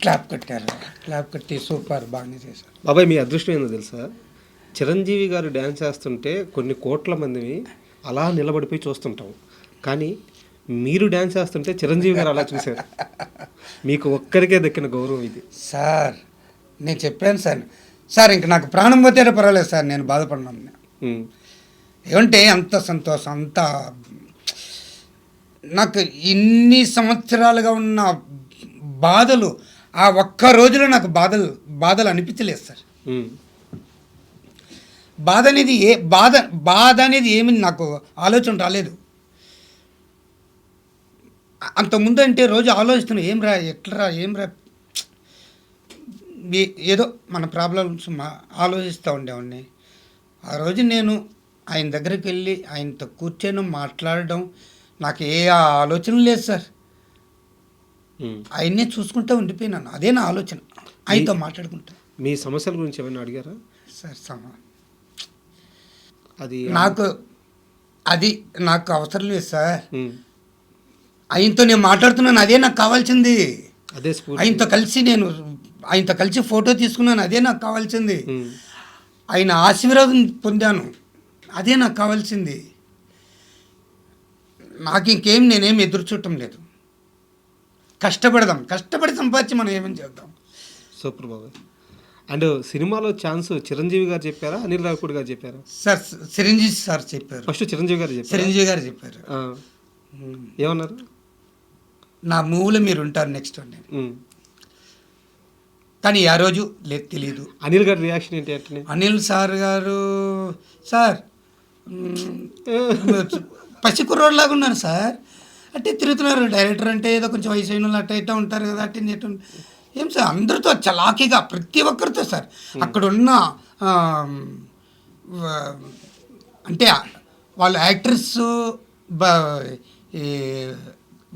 క్లాప్ కట్టారు, క్లాప్ కట్టి సూపర్ బాగానే చేశారు. బాబాయ్ మీ అదృష్టం ఏందో తెలుసా? చిరంజీవి గారు డ్యాన్స్ చేస్తుంటే కొన్ని కోట్ల మందిని అలా నిలబడిపోయి చూస్తుంటాం, కానీ మీరు డ్యాన్స్ చేస్తుంటే చిరంజీవి గారు అలా చూశారు. మీకు ఒక్కరికే దక్కిన గౌరవం ఇది సార్. నేను చెప్పాను సార్, సార్ ఇంక నాకు ప్రాణం పోతే పర్వాలేదు సార్, నేను బాధపడినాను. ఏమంటే అంత సంతోషం, అంత నాకు ఇన్ని సంవత్సరాలుగా ఉన్న బాధలు ఆ ఒక్క రోజులో నాకు బాధలు అనిపించలేదు సార్. బాధ అనేది ఏమి నాకు ఆలోచన రాలేదు. అంతకుముందు అంటే రోజు ఆలోచిస్తున్నా, ఏం రా ఏదో మన ప్రాబ్లమ్స్ ఆలోచిస్తూ ఉండేవాడిని. ఆ రోజు నేను ఆయన దగ్గరికి వెళ్ళి ఆయనతో కూర్చొని మాట్లాడడం, నాకు ఏ ఆలోచన లేదు సార్. ఆయన్నే చూసుకుంటూ ఉండిపోయినాను, అదే నా ఆలోచన, ఆయనతో మాట్లాడుకుంటా. మీ సమస్యల గురించి ఏమైనా అడిగారా సార్? అది నాకు అవసరం లేదు సార్. ఆయనతో నేను మాట్లాడుతున్నాను, అదే నాకు కావాల్సింది. అదే ఆయనతో కలిసి ఫోటో తీసుకున్నాను, అదే నాకు కావాల్సింది. ఆయన ఆశీర్వాదం పొందాను, అదే నాకు కావాల్సింది. నాకు ఇంకేం నేనేం ఎదురు చూడటం లేదు. కష్టపడి సంపాదించి మనం ఏమేమి చేద్దాం. సూపర్ బాబాయ్. అండ్ సినిమాలో ఛాన్స్ చిరంజీవి గారు చెప్పారా, అనిల్ రావిపూడి గారు చెప్పారా? సార్ చిరంజీవి సార్ చెప్పారు. ఫస్ట్ చిరంజీవి గారు చెప్పారు. ఏమన్నారు? నా మూవీలో మీరు ఉంటారు నెక్స్ట్ అని. కానీ ఆ రోజు లేదు, తెలియదు. అనిల్ గారి రియాక్షన్ ఏంటి అంటే? అనిల్ సార్ గారు, సార్ పసికుర్రోడ్లాగా ఉన్నారు సార్, అంటే తిరుగుతున్నారు. డైరెక్టర్ అంటే ఏదో కొంచెం వయసు అయిన వాళ్ళు అట్ట ఉంటారు కదా, అట్టి నెట్ ఏం సార్ అందరితో చలాకీగా, ప్రతి ఒక్కరితో సార్. అక్కడున్న అంటే వాళ్ళు యాక్టర్స్,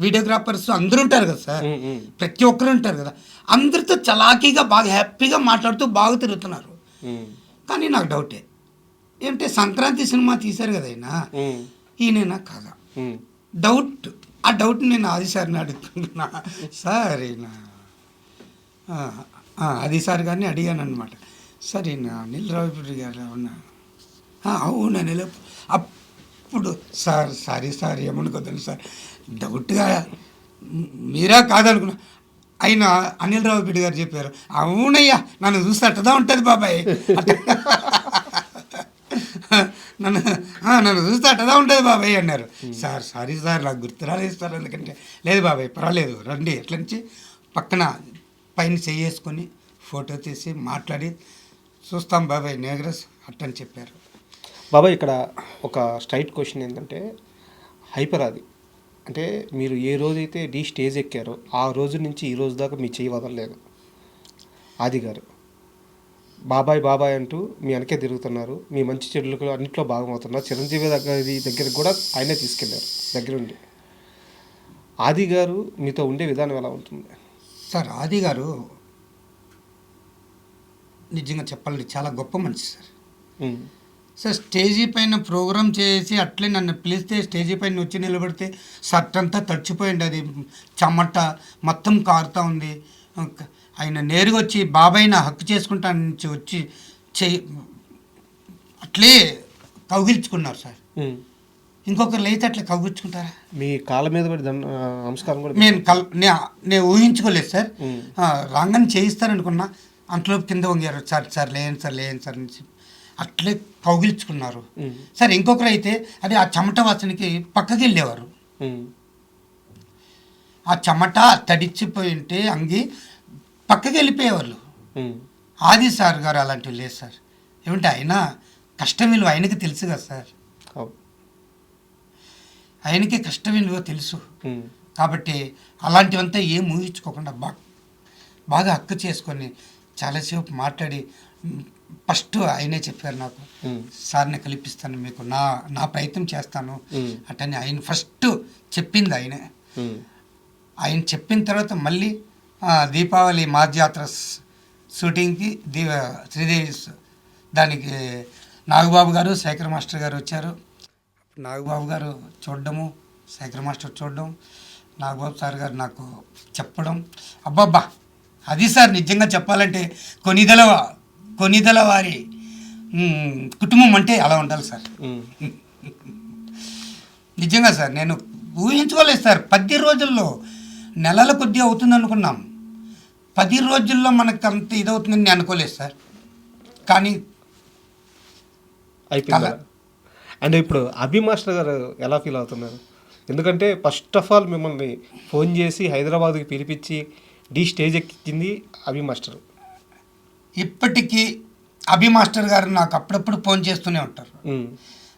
వీడియోగ్రాఫర్స్ అందరూ ఉంటారు కదా సార్, ప్రతి ఒక్కరు ఉంటారు కదా, అందరితో చలాకీగా బాగా హ్యాపీగా మాట్లాడుతూ బాగా తిరుగుతున్నారు. కానీ నాకు డౌటే ఏంటంటే, సంక్రాంతి సినిమా తీశారు కదా ఈయన కాదా డౌట్. ఆ డౌట్ నేను ఆది సార్ని అడుగుతున్నా. సార్ ఈయన ఆది సార్ గారిని అడిగాను అనమాట. సార్ ఈయన అనిల్ రావిపూడి గారు అవునా? అవును అనిల్. అప్పుడు సారీ సార్ ఏమనుకోద్దండి సార్, డౌట్గా మీరా కాదనుకున్నా. ఆయన అనిల్ రావిపూడి గారు చెప్పారు, అవునయ్యా నన్ను చూస్తే అట్టదా ఉంటుంది బాబాయ్, నన్ను చూస్తే అట్టదా ఉంటుంది బాబాయ్ అన్నారు. సార్ సారీ సార్ నాకు గుర్తు రాలేదు సార్, ఎందుకంటే లేదు బాబాయ్ పర్వాలేదు రండి, ఎట్ల నుంచి పక్కన పైన చేసుకొని ఫోటో తీసి మాట్లాడి చూస్తాం బాబాయ్ నేగ్రస్ అట్టని చెప్పారు. బాబాయ్ ఇక్కడ ఒక స్ట్రైట్ క్వశ్చన్ ఏంటంటే, హైపర్ ఆది అంటే మీరు ఏ రోజైతే డీ స్టేజ్ ఎక్కారో ఆ రోజు నుంచి ఈ రోజు దాకా మీ చేయి వదలలేదు. ఆది గారు బాబాయ్ బాబాయ్ అంటూ మీ వెనకే తిరుగుతున్నారు, మీ మంచి చెడులకు అన్నింటిలో భాగమవుతున్నారు. చిరంజీవి దగ్గరికి కూడా ఆయనే తీసుకెళ్లారు దగ్గరుండి. ఆది గారు మీతో ఉండే విధానం ఎలా ఉంటుంది సార్? ఆది గారు నిజంగా చెప్పాలంటే చాలా గొప్ప మనిషి సార్. సార్ స్టేజీ పైన ప్రోగ్రామ్ చేసి అట్లే నన్ను పిలిస్తే స్టేజీ పైన వచ్చి నిలబడితే షర్ట్ అంతా తడిచిపోయింది, అది చెమట మొత్తం కారుతూ ఉంది. ఆయన నేరుగా వచ్చి బాబాయ్ నా హక్కు చేసుకుంటా నుంచి వచ్చి అట్లే కౌగిల్చుకున్నారు సార్. ఇంకొకరు లేతే అట్లా కౌగిల్చుకుంటారా? మీ కాళ్ళ మీద పడి నమస్కారం కూడా నేను ఊహించుకోలేదు సార్. రాగానే చేయిస్తారనుకున్నా, అంతలోపు కింద వంగారు. సార్ లేని సార్ నుంచి అట్లే కౌగిల్చుకున్నారు సార్. ఇంకొకరు అయితే అది ఆ చెమట వాసనకి పక్కకి వెళ్ళేవారు. ఆ చెమట తడిచిపోయి ఉంటే అంగి పక్కకి వెళ్ళిపోయేవాళ్ళు. ఆది సార్ గారు అలాంటివి లేదు సార్. ఏమంటే ఆయన కష్టం విలువ ఆయనకి తెలుసు కదా సార్. ఆయనకి కష్టం విలువ తెలుసు కాబట్టి అలాంటివంతా ఏం ఊహించుకోకుండా బాగా హక్కు చేసుకొని చాలాసేపు మాట్లాడి ఫస్ట్ ఆయనే చెప్పారు నాకు, సార్ని కల్పిస్తాను మీకు, నా ప్రయత్నం చేస్తాను అటని ఆయన ఫస్ట్ చెప్పింది ఆయనే. ఆయన చెప్పిన తర్వాత మళ్ళీ దీపావళి మాధ్యాత్ర షూటింగ్కి శ్రీదేవి దానికి నాగబాబు గారు శేఖర్ మాస్టర్ గారు వచ్చారు. నాగబాబు గారు చూడడము, శేఖర్ మాస్టర్ చూడడం, నాగబాబు సార్ గారు నాకు చెప్పడం, అబ్బబ్బా అది సార్ నిజంగా చెప్పాలంటే కొనిదల వారి కుటుంబం అంటే అలా ఉండాలి సార్. నిజంగా సార్ నేను ఊహించుకోలేదు సార్. 10 రోజుల్లో నెలల కొద్దీ అవుతుంది అనుకున్నాం, 10 రోజుల్లో మనకు అంత ఇదవుతుందని నేను అనుకోలేదు సార్. కానీ అయిపోయింది. అంటే ఇప్పుడు అభి మాస్టర్ గారు ఎలా ఫీల్ అవుతున్నారు? ఎందుకంటే ఫస్ట్ ఆఫ్ ఆల్ మిమ్మల్ని ఫోన్ చేసి హైదరాబాద్కి పిలిపించి స్టేజ్ ఎక్కింది అభి మాస్టర్. ఇప్పటికీ అభి మాస్టర్ గారు నాకు అప్పుడప్పుడు ఫోన్ చేస్తూనే ఉంటారు.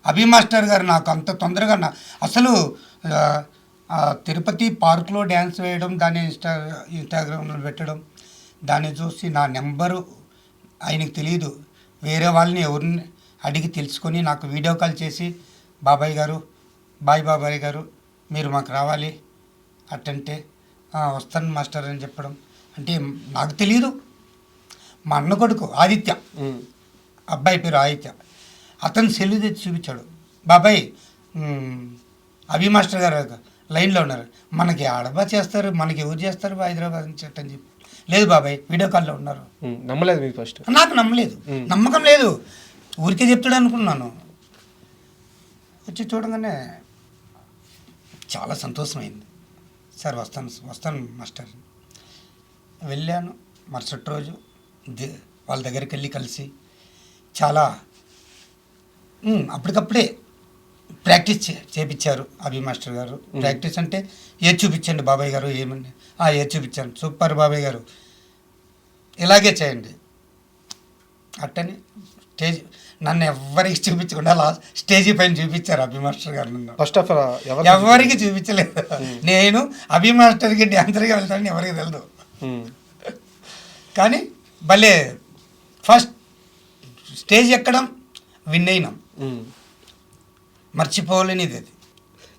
అభి మాస్టర్ గారు నాకు అంత తొందరగా అసలు తిరుపతి పార్క్లో డ్యాన్స్ వేయడం, దాన్ని ఇన్స్టాగ్రామ్లో పెట్టడం, దాన్ని చూసి నా నెంబరు ఆయనకు తెలియదు, వేరే వాళ్ళని ఎవరిని అడిగి తెలుసుకొని నాకు వీడియో కాల్ చేసి బాబాయ్ గారు మీరు మాకు రావాలి అట్టంటే వస్తాను మాస్టర్ అని చెప్పడం. అంటే నాకు తెలియదు, మా అన్న కొడుకు ఆదిత్య, అబ్బాయి పేరు ఆదిత్య, అతను సెల్లు తెచ్చి చూపించాడు. బాబాయ్ అభి మాస్టర్ గారు లైన్లో ఉన్నారు, మనకి ఆడబా చేస్తారు, మనకి ఎవరు చేస్తారు హైదరాబాద్ నుంచి అని చెప్పి. లేదు బాబాయ్ వీడియో కాల్లో ఉన్నారు. నమ్మలేదు మీరు ఫస్ట్? నాకు నమ్మలేదు, నమ్మకం లేదు, ఊరికే చెప్తాడు అనుకున్నాను. వచ్చి చూడగానే చాలా సంతోషమైంది. సార్ వస్తాను మాస్టర్. వెళ్ళాను. మరుసటి రోజు వాళ్ళ దగ్గరికి వెళ్ళి కలిసి చాలా అప్పటికప్పుడే ప్రాక్టీస్ చేయించారు అభి మాస్టర్ గారు. ప్రాక్టీస్ అంటే ఏది చూపించండి బాబాయ్ గారు, ఏమని ఏది చూపించాను, సూపర్ బాబాయ్ గారు ఇలాగే చేయండి అట్టని నన్ను ఎవరికి చూపించకుండా స్టేజీ పైన చూపించారు అభి మాస్టర్ గారు. నన్ను ఫస్ట్ ఆఫ్ ఆల్ ఎవరికి చూపించలేదు. నేను అభి మాస్టర్కి డ్యాన్సర్గా వెళ్తానని ఎవరికి తెలియదు. కానీ భలే ఫస్ట్ స్టేజ్ ఎక్కడం, విన్ అయినాం, మర్చిపోలేనిది అది.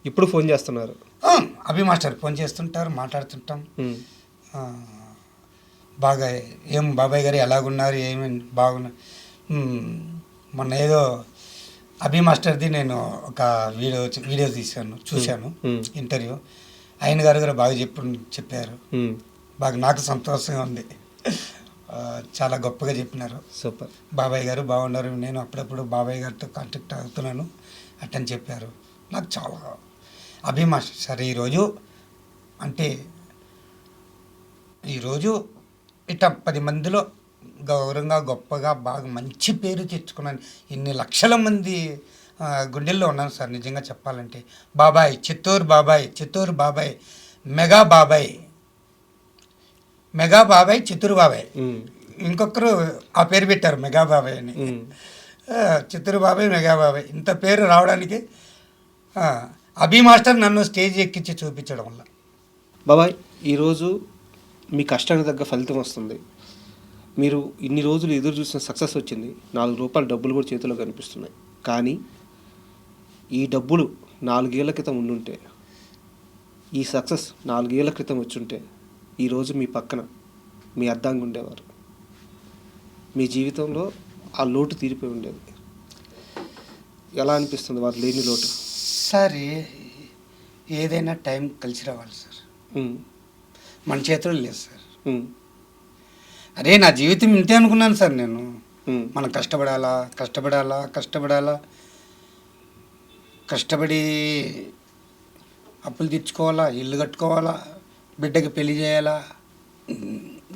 ఇప్పుడు ఫోన్ చేస్తున్నారు? అభి మాస్టర్ ఫోన్ చేస్తుంటారు, మాట్లాడుతుంటాం. బాగా ఏం బాబాయ్ గారు ఎలాగున్నారు, ఏమేమి బాగున్నారు. మొన్న ఏదో అభి మాస్టర్ది నేను ఒక వీడియో చూశాను ఇంటర్వ్యూ. ఆయన గారు కూడా బాగా చెప్పారు. బాగా నాకు సంతోషంగా ఉంది, చాలా గొప్పగా చెప్పినారు. సూపర్. బాబాయ్ గారు బాగున్నారు, నేను అప్పుడప్పుడు బాబాయ్ గారితో కాంటాక్ట్ అవుతున్నాను అట్టని చెప్పారు. నాకు చాలా అభి మాస్టర్ సార్ ఈరోజు ఇట్లా 10 మందిలో గౌరవంగా గొప్పగా బాగా మంచి పేరు తెచ్చుకున్నాను. ఇన్ని లక్షల మంది గుండెల్లో ఉన్నాను సార్ నిజంగా చెప్పాలంటే. చిత్తూరు బాబాయ్ మెగా బాబాయ్ చిత్తూరు బాబాయ్, ఇంకొకరు ఆ పేరు పెట్టారు మెగా బాబాయ్ అని. చిత్తూరు బాబాయ్, మెగా బాబాయ్, ఇంత పేరు రావడానికి అభి మాస్టర్ నన్ను స్టేజ్ ఎక్కించి చూపించడం వల్ల. బాబాయ్ ఈరోజు మీ కష్టానికి తగ్గ ఫలితం వస్తుంది. మీరు ఇన్ని రోజులు ఎదురు చూసిన సక్సెస్ వచ్చింది. 4 రూపాయల డబ్బులు కూడా చేతిలో కనిపిస్తున్నాయి. కానీ ఈ డబ్బులు 4 ఏళ్ల క్రితం ఉండుంటే, ఈ సక్సెస్ 4 ఏళ్ల క్రితం వచ్చుంటే, ఈరోజు మీ పక్కన మీ అద్దంగా ఉండేవారు. మీ జీవితంలో ఆ లోటు తీరిపోయి ఉండేది. ఎలా అనిపిస్తుంది వారు లేని లోటు? సార్ ఏదైనా టైం కలిసి రావాలి సార్. ఉమ్, మన చేతుల్లో లేదు సార్. ఉమ్, అరే నా జీవితం ఇంతే అనుకున్నాను సార్ నేను. ఉమ్, మనం కష్టపడాలా కష్టపడాలా కష్టపడాలా, కష్టపడి అప్పులు తెచ్చుకోవాలా, ఇల్లు కట్టుకోవాలా, బిడ్డకి పెళ్లి చేయాలా,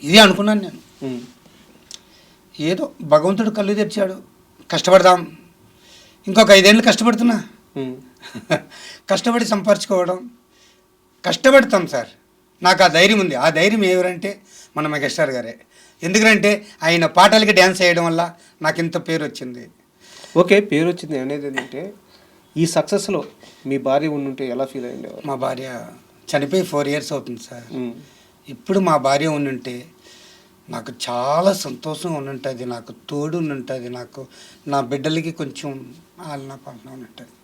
ఇది అనుకున్నాను నేను. ఉమ్, ఏదో భగవంతుడు కళ్ళు తెరిచాడు, కష్టపడదాం. ఇంకొక 5 ఏళ్ళు కష్టపడుతున్నా. ఉమ్, కష్టపడి సంపాదించుకోవడం, కష్టపడతాం సార్. నాకు ఆ ధైర్యం ఉంది. ఆ ధైర్యం ఎవరంటే మన మెగాస్టార్ గారే. ఎందుకంటే ఆయన పాటలకి డ్యాన్స్ చేయడం వల్ల నాకు ఇంత పేరు వచ్చింది. ఓకే, పేరు వచ్చింది అనేది ఏంటంటే ఈ సక్సెస్లో మీ భార్య ఉండుంటే ఎలా ఫీల్ అయ్యేవారు? మా భార్య చనిపోయి 4 years అవుతుంది సార్. ఉమ్, ఇప్పుడు మా భార్య ఉండుంటే నాకు చాలా సంతోషంగా ఉండుంటుంది, నాకు తోడు ఉండుంటుంది, నాకు నా బిడ్డలకి కొంచెం ఆలన పాలన ఉండుంటుంది.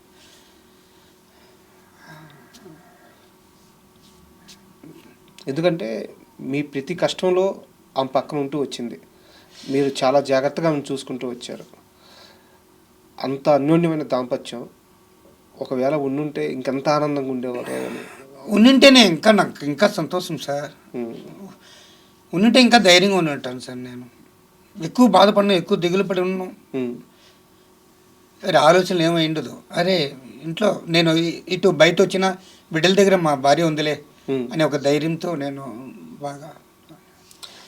ఎందుకంటే మీ ప్రతి కష్టంలో ఆమె పక్కన ఉంటూ వచ్చింది, మీరు చాలా జాగ్రత్తగా ఆమెను చూసుకుంటూ వచ్చారు. అంత అన్యోన్యమైన దాంపత్యం ఒకవేళ ఉండుంటే ఇంకెంత ఆనందంగా ఉండేవారు అని. ఉండుంటేనే ఇంకా నాకు ఇంకా సంతోషం సార్. ఉండుంటే ఇంకా ధైర్యంగా ఉండి ఉంటాను సార్. నేను ఎక్కువ బాధపడినా, ఎక్కువ దిగులు పడి ఉన్నాను. అరే ఆలోచనలు ఏమైండదు. అరే ఇంట్లో నేను ఇటు బయట వచ్చిన బిడ్డల దగ్గర మా భార్య ఉందిలే అని ఒక ధైర్యంతో నేను బాగా.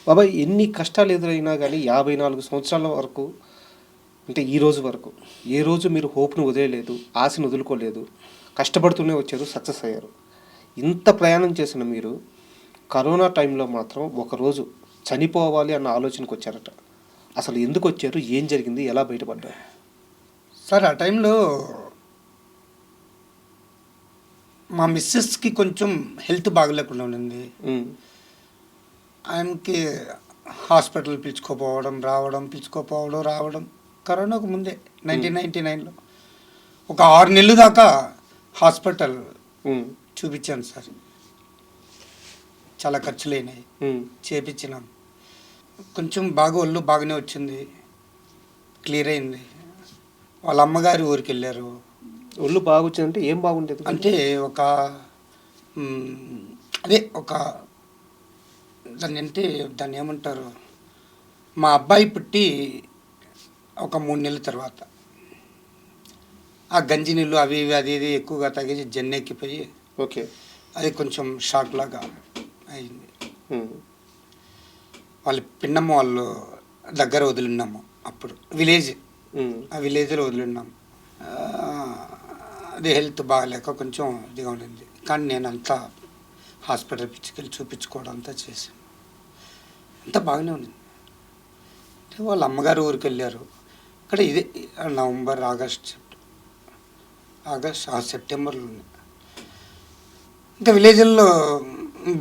బాబాయ్, ఎన్ని కష్టాలు ఎదురైనా కానీ 54 సంవత్సరాల వరకు, అంటే ఈ రోజు వరకు ఏ రోజు మీరు హోప్ను వదిలేయలేదు, ఆశను వదులుకోలేదు, కష్టపడుతూనే వచ్చారు, సక్సెస్ అయ్యారు. ఇంత ప్రయాణం చేసిన మీరు కరోనా టైంలో మాత్రం ఒకరోజు చనిపోవాలి అన్న ఆలోచనకు వచ్చారట. అసలు ఎందుకు వచ్చారు, ఏం జరిగింది, ఎలా బయటపడ్డారు? సార్ ఆ టైంలో మా మిస్సెస్కి కొంచెం హెల్త్ బాగలేకుండా ఉండింది. ఆయనకి హాస్పిటల్ పిలుచుకోపోవడం రావడం కరోనాకు ముందే 1999లో ఒక 6 నెలలు దాకా హాస్పిటల్ చూపించాను సార్. చాలా ఖర్చులు అయినాయి, చేపించినాం. కొంచెం ఒళ్ళు బాగానే వచ్చింది, క్లియర్ అయింది. వాళ్ళ అమ్మగారి ఊరికి వెళ్ళారు. ఒళ్ళు బాగొచ్చిందంటే ఏం బాగుండేది? అంటే దాన్ని ఏమంటారు, మా అబ్బాయి పుట్టి ఒక 3 నెలల తర్వాత ఆ గంజి నీళ్ళు అవి ఇవి అది ఇది ఎక్కువగా తగ్గించి జన్నెక్కిపోయి ఓకే, అది కొంచెం షాక్ లాగా అయింది. వాళ్ళ పిన్నమ్మ వాళ్ళు దగ్గర వదిలిన్నాము. అప్పుడు ఆ విలేజ్లో వదిలిన్నాము. అది హెల్త్ బాగాలేక కొంచెం ఇదిగా ఉండింది. కానీ నేను అంతా హాస్పిటల్ పిచ్చుకెళ్ళి చూపించుకోవడం అంతా చేశాను. అంతా బాగానే ఉంది. వాళ్ళ అమ్మగారు ఊరికి వెళ్ళారు. ఇక్కడ ఇదే నవంబర్ ఆగస్ట్ సెప్టెంబర్లో ఉంది. ఇంకా విలేజ్ల్లో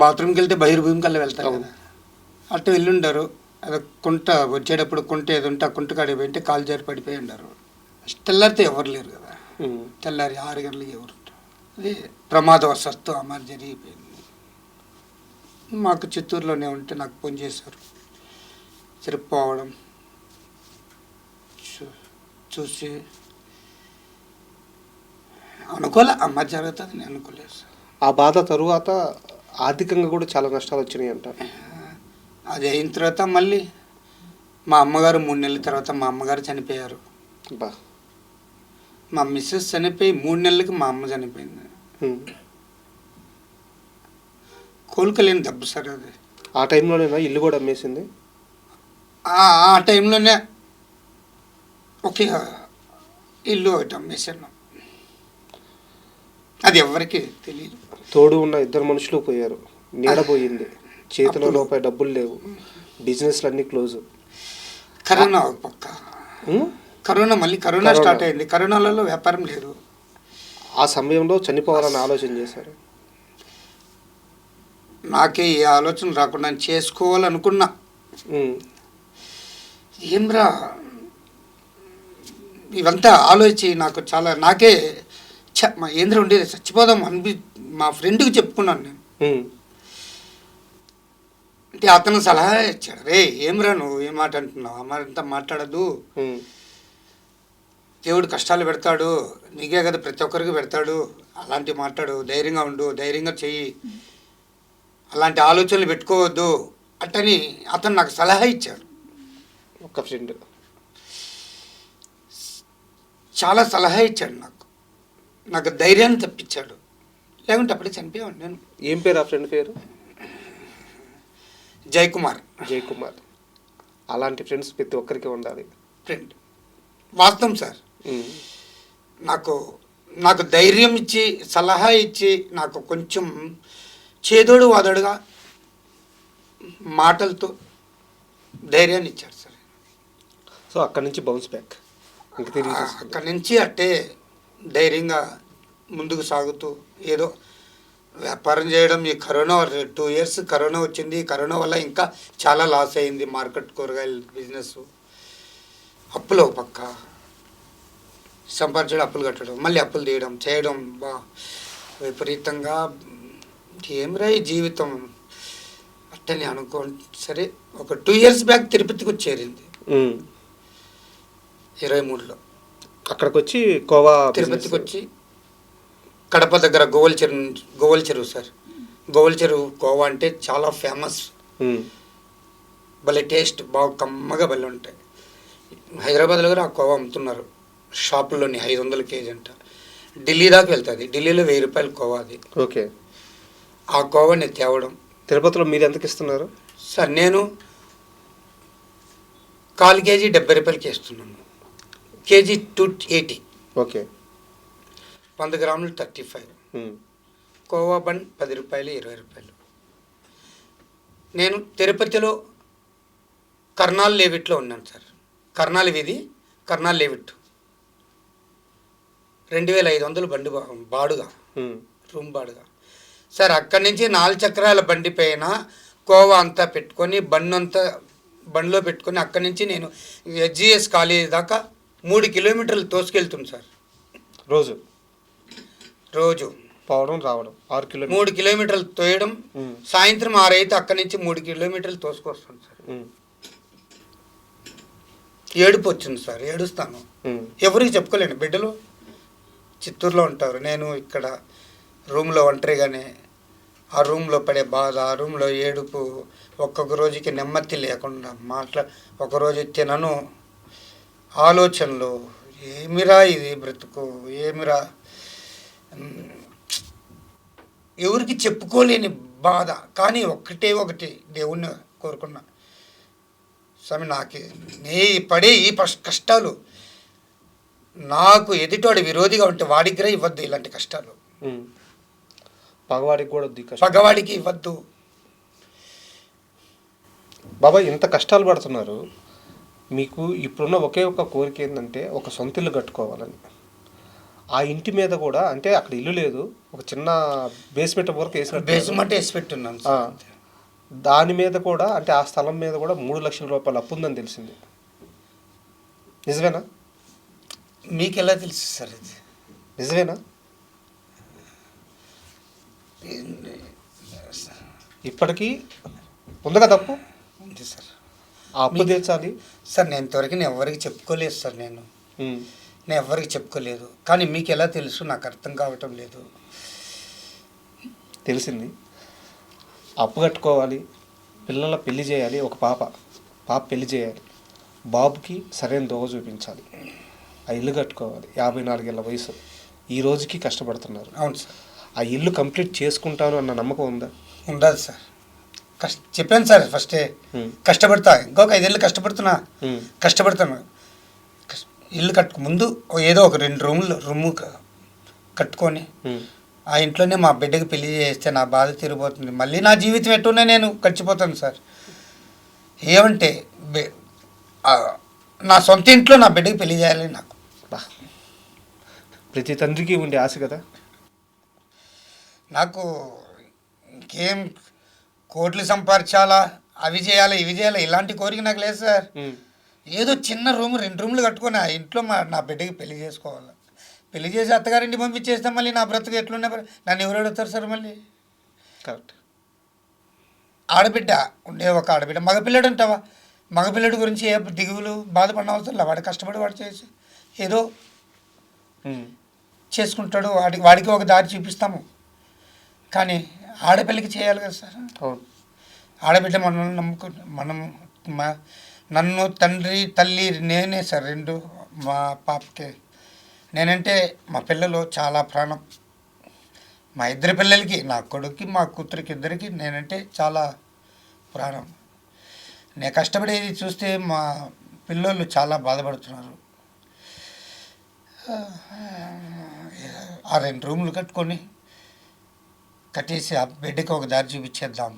బాత్రూమ్కి వెళ్తే బహిర్భూమి కల్లా వెళ్తారు కదా, అటు వెళ్ళుండారు. అది కుంట వచ్చేటప్పుడు కుంట ఏది ఉంటే ఆ కుంట కాడికి పోయింటే కాలు జారి పడిపోయి ఉండారు. తెల్లారితే ఎవరు లేరు కదా, తెల్లారి 6 గంటలకి ఎవరు ఉంటారు. అది ప్రమాదవశాత్తు అమలు జరిగిపోయింది. మాకు చిత్తూరులోనే ఉంటే నాకు ఫోన్ చేశారు. సరిపోవడం చూసి అనుకోలే, అమ్మ జరుగుతుంది నేను అనుకోలేదు సార్. ఆ బాధ తరువాత ఆర్థికంగా కూడా చాలా నష్టాలు వచ్చినాయి అంట. అది అయిన తర్వాత మళ్ళీ మా అమ్మగారు 3 నెలల తర్వాత మా అమ్మగారు చనిపోయారు. బా, మా మిస్సెస్ చనిపోయి 3 నెలలకి మా అమ్మ చనిపోయింది. కోలుకోలేని దెబ్బ సార్ అది. ఆ టైంలోనేనా ఇల్లు కూడా అమ్మేసింది? ఆ టైంలోనే ఒకే ఇల్లు ఒకటి అమ్మేశాను. అది ఎవరికి తెలియదు. తోడు ఉన్న 2 మనుషులు పోయారు, నీడపోయింది, చేతిలో రూపాయి డబ్బులు లేవు, బిజినెస్లు అన్నీ క్లోజ్. కరోనా ఒక పక్క, కరోనా స్టార్ట్ అయింది. కరోనాలలో వ్యాపారం లేదు. ఆ సమయంలో చనిపోవాలని ఆలోచన చేశారు. నాకే ఏ ఆలోచన రాకుండా చేసుకోవాలనుకున్నా. ఏమ్రా ఇవంతా ఆలోచించి నాకు చాలా నాకే మా ఏంద్ర ఉండేది చచ్చిపోదాం మా ఫ్రెండ్కి చెప్పుకున్నాను నేను. అంటే అతను సలహా ఇచ్చాడు, రే ఏమ్రా నువ్వు ఏం మాట అంటున్నావు, అమ్మంతా మాట్లాడద్దు, దేవుడు కష్టాలు పెడతాడు, నీకే కదా ప్రతి ఒక్కరికి పెడతాడు, అలాంటి మాట్లాడు, ధైర్యంగా ఉండు, ధైర్యంగా చెయ్యి, అలాంటి ఆలోచనలు పెట్టుకోవద్దు అట్టని అతను నాకు సలహా ఇచ్చాడు. ఒక ఫ్రెండ్ చాలా సలహా ఇచ్చాడు నాకు ధైర్యాన్ని తప్పించాడు, లేకుంటే అప్పుడే చనిపోయాడు నేను. ఏం పేరు ఆ ఫ్రెండ్ పేరు? జయకుమార్. జయకుమార్. అలాంటి ఫ్రెండ్స్ ప్రతి ఒక్కరికి ఉండాలి. ఫ్రెండ్ వాస్తవం సార్. నాకు ధైర్యం ఇచ్చి సలహా ఇచ్చి నాకు కొంచెం చేదోడు వాదోడుగా మాటలతో ధైర్యాన్ని ఇచ్చాడు సార్. సో అక్కడి నుంచి బౌన్స్ బ్యాక్ ఇంక తిరిగి అక్కడి నుంచి అట్టే ధైర్యంగా ముందుకు సాగుతూ ఏదో వ్యాపారం చేయడం. ఈ కరోనా 2 years కరోనా వచ్చింది, కరోనా వల్ల ఇంకా చాలా లాస్ అయింది మార్కెట్ కూరగాయల బిజినెస్. అప్పులు ఒక పక్క సంపాదించడం, అప్పులు కట్టడం, మళ్ళీ అప్పులు తీయడం చేయడం, విపరీతంగా ఏమిరా ఈ జీవితం అట్టని సరే ఒక 2 years బ్యాక్ తిరుపతికి వచ్చి చేరింది 23లో. అక్కడికి వచ్చి కోవా తిరుపతికి వచ్చి కడప దగ్గర గోవల చెరువు సార్. గోవల చెరువు కోవా అంటే చాలా ఫేమస్, భలే టేస్ట్, బాగా కమ్మగా భలే ఉంటాయి. హైదరాబాద్లో కూడా ఆ కోవా అమ్ముతున్నారు షాపుల్లోని, 500 kg అంట. ఢిల్లీ దాకా వెళ్తుంది, ఢిల్లీలో 1000 రూపాయలు కోవా అది. ఓకే. ఆ కోవాని తేవడం. తిరుపతిలో మీరు ఎంతకి ఇస్తున్నారు సార్? నేను 1/4 kg 70 రూపాయలకి ఇస్తున్నాను, కేజీ 280. ఓకే. 100 గ్రాములు 35. కోవా బన్ 10 రూపాయలు 20 రూపాయలు. నేను తిరుపతిలో కర్నాల్ లేవిట్లో ఉన్నాను సార్. కర్నాల్ వీధి, కర్నాల్ లేవిట్, 2500 బండి బాడుగా, రూమ్ బాడుగా సార్. అక్కడి నుంచి 4 చక్రాల బండి పైన కోవా అంతా పెట్టుకొని బండిలో పెట్టుకొని అక్కడి నుంచి నేను HGS కాలేజీ దాకా 3 కిలోమీటర్లు తోసుకెళ్తుంది సార్. రోజు పోవడం రావడం 6 కిలోమీటర్లు, 3 కిలోమీటర్లు తోయడం. సాయంత్రం 6 అయితే అక్కడి నుంచి 3 కిలోమీటర్లు తోసుకొస్తాను సార్. ఏడుపు వచ్చింది సార్, ఏడుస్తాను. ఎవరికి చెప్పుకోలేను. బిడ్డలు చిత్తూరులో ఉంటారు, నేను ఇక్కడ రూమ్లో ఒంటరిగానే. ఆ రూమ్లో పడే బాధ, ఆ రూమ్లో ఏడుపు, ఒక్కొక్క రోజుకి నెమ్మది లేకుండా ఒకరోజు తినను, ఆలోచనలు, ఏమిరా ఇది బ్రతుకు, ఏమిరా, ఎవరికి చెప్పుకోలేని బాధ. కానీ ఒకటి దేవుణ్ణి కోరుకున్నా, స్వామి నాకు పడే ఈ కష్టాలు నాకు ఎదుటోడు విరోధిగా ఉంటే వాడికి కూడా ఇవ్వద్దు ఇలాంటి కష్టాలు, పగవాడికి ఇవ్వద్దు. బాబా ఇంత కష్టాలు పడుతున్నారు, మీకు ఇప్పుడున్న ఒకే ఒక కోరిక ఏంటంటే ఒక సొంత ఇల్లు కట్టుకోవాలని. ఆ ఇంటి మీద కూడా అంటే అక్కడ ఇల్లు లేదు, ఒక చిన్న బేస్మెంట్ వరకు వేసి పెట్టున్నాను. దాని మీద కూడా అంటే ఆ స్థలం మీద కూడా 3 లక్షల రూపాయలు అప్పు ఉందని తెలిసింది. నిజమేనా? మీకు ఎలా తెలుసు సార్ ఇది? నిజమేనా? ఇప్పటికీ ఉందిగా తప్పు ఉంది సార్. ఆ అప్పు తీర్చాలి సార్. నేను ఇంతవరకు ఎవరికి చెప్పుకోలేదు సార్. నేను ఎవరికి చెప్పుకోలేదు. కానీ మీకు ఎలా తెలుసు నాకు అర్థం కావటం లేదు. తెలిసింది. అప్పు కట్టుకోవాలి, పిల్లల పెళ్లి చేయాలి, ఒక పాప పెళ్లి చేయాలి, బాబుకి సరైన దోవ చూపించాలి, ఆ ఇల్లు కట్టుకోవాలి. 54 ఏళ్ళ వయసు, ఈ రోజుకి కష్టపడుతున్నారు. అవును సార్. ఆ ఇల్లు కంప్లీట్ చేసుకుంటాను అన్న నమ్మకం ఉందా? ఉండదు సార్. చెప్పాను సార్ ఫస్టే, కష్టపడతా, ఇంకొక 5 ఏళ్ళు కష్టపడతాను. ఇల్లు ముందు ఏదో ఒక 2 రూము కట్టుకొని ఆ ఇంట్లోనే మా బిడ్డకి పెళ్లి చేస్తే నా బాధ తీరిపోతుంది. మళ్ళీ నా జీవితం ఎట్టునే నేను గడిచిపోతాను సార్. ఏమంటే నా సొంత ఇంట్లో నా బిడ్డకి పెళ్లి చేయాలి. నాకు ప్రతి తండ్రికి ఉండే ఆశ కదా. నాకు ఇంకేం కోట్లు సంపాదించాలా, అవి చేయాలి ఇవి చేయాలి ఇలాంటి కోరిక నాకు లేదు సార్. ఏదో చిన్న 2 రూములు కట్టుకొని ఆ ఇంట్లో నా బిడ్డకి పెళ్లి చేసుకోవాలి. పెళ్లి చేసి అత్తగారింటి పంపించేస్తే మళ్ళీ నా బ్రతుకు ఎట్లున్నా నన్ను ఎవరు అడుగుతారు సార్? మళ్ళీ కరెక్ట్. ఆడబిడ్డ ఉండే ఒక ఆడబిడ్డ, మగపిల్లడు అంటావా? మగపిల్లడి గురించి ఏ దిగులు బాధపడిన అవసరం లేదు. వాడు కష్టపడి వాడు చేసి ఏదో చేసుకుంటాడు, వాడికి ఒక దారి చూపిస్తాము. కానీ ఆడపిల్లకి చేయాలి కదా సార్. అవును. ఆడబిడ్డ మనల్ని నన్ను తండ్రి తల్లి నేనే సార్, రెండు మా పాపకి. నేనంటే మా పిల్లలు చాలా ప్రాణం. మా ఇద్దరి పిల్లలకి, నా కొడుక్కి మా కూతురికి ఇద్దరికి నేనంటే చాలా ప్రాణం. నేను కష్టపడేది చూస్తే మా పిల్లోళ్ళు చాలా బాధపడుతున్నారు. ఆ 2 రూములు కట్టేసి ఆ బిడ్డకి ఒక దారి చూపించేద్దాం,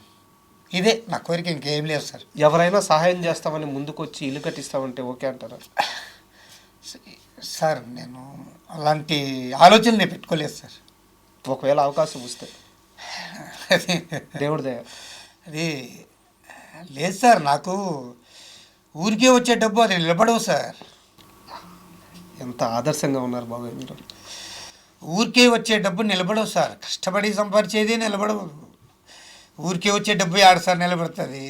ఇదే నా కోరిక, ఇంకేం లేదు సార్. ఎవరైనా సహాయం చేస్తామని ముందుకొచ్చి ఇల్లు కట్టిస్తామంటే ఓకే అంటారా? సార్ నేను అలాంటి ఆలోచనలు నేను పెట్టుకోలేదు సార్. ఒకవేళ అవకాశం వస్తే దేవుడి దయ. అది లేదు సార్, నాకు ఊరికే వచ్చే డబ్బు అది నిలబడవు సార్. ఎంత ఆదర్శంగా ఉన్నారు బాబాయ్ మీరు. ఊరికే వచ్చే డబ్బు నిలబడవు సార్, కష్టపడి సంపాదించేది నిలబడవు. ఊరికే వచ్చే డబ్బు ఆడ సార్ నిలబడుతుంది.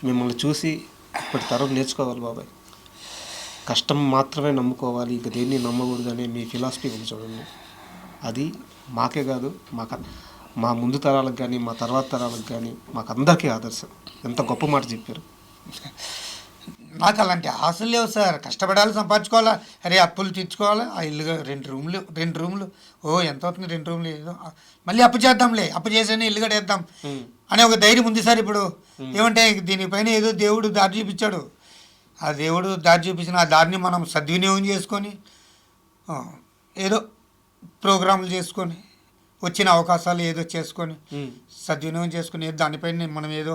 మిమ్మల్ని చూసి ఇప్పటి తరం నేర్చుకోవాలి బాబాయ్. కష్టం మాత్రమే నమ్ముకోవాలి, ఇక దేన్ని నమ్మకూడదు అనే మీ ఫిలాసఫీ ఉంది చూడండి. అది మాకే కాదు, మా ముందు తరాలకు కానీ మా తర్వాత తరాలకు కానీ మాకందరికీ ఆదర్శం. ఎంత గొప్ప మాట చెప్పారు. నాకు అలాంటి ఆశలు లేవు సార్. కష్టపడాలి, సంపాదించుకోవాలా, అరే అప్పులు తీర్చుకోవాలా, ఆ ఇల్లుగా 2 రూములు ఎంత అవుతుంది, 2 రూములు ఏదో మళ్ళీ అప్పు చేద్దాంలే, అప్పు చేసేనే ఇల్లు కట్టేద్దాం అనే ఒక ధైర్యం ఉంది సార్. ఇప్పుడు ఏమంటే దీనిపైన ఏదో దేవుడు దారి చూపించాడు. ఆ దేవుడు దారి చూపించిన ఆ దారిని మనం సద్వినియోగం చేసుకొని ఏదో ప్రోగ్రాంలు చేసుకొని, వచ్చిన అవకాశాలు ఏదో చేసుకొని సద్వినియోగం చేసుకుని దానిపైన మనం ఏదో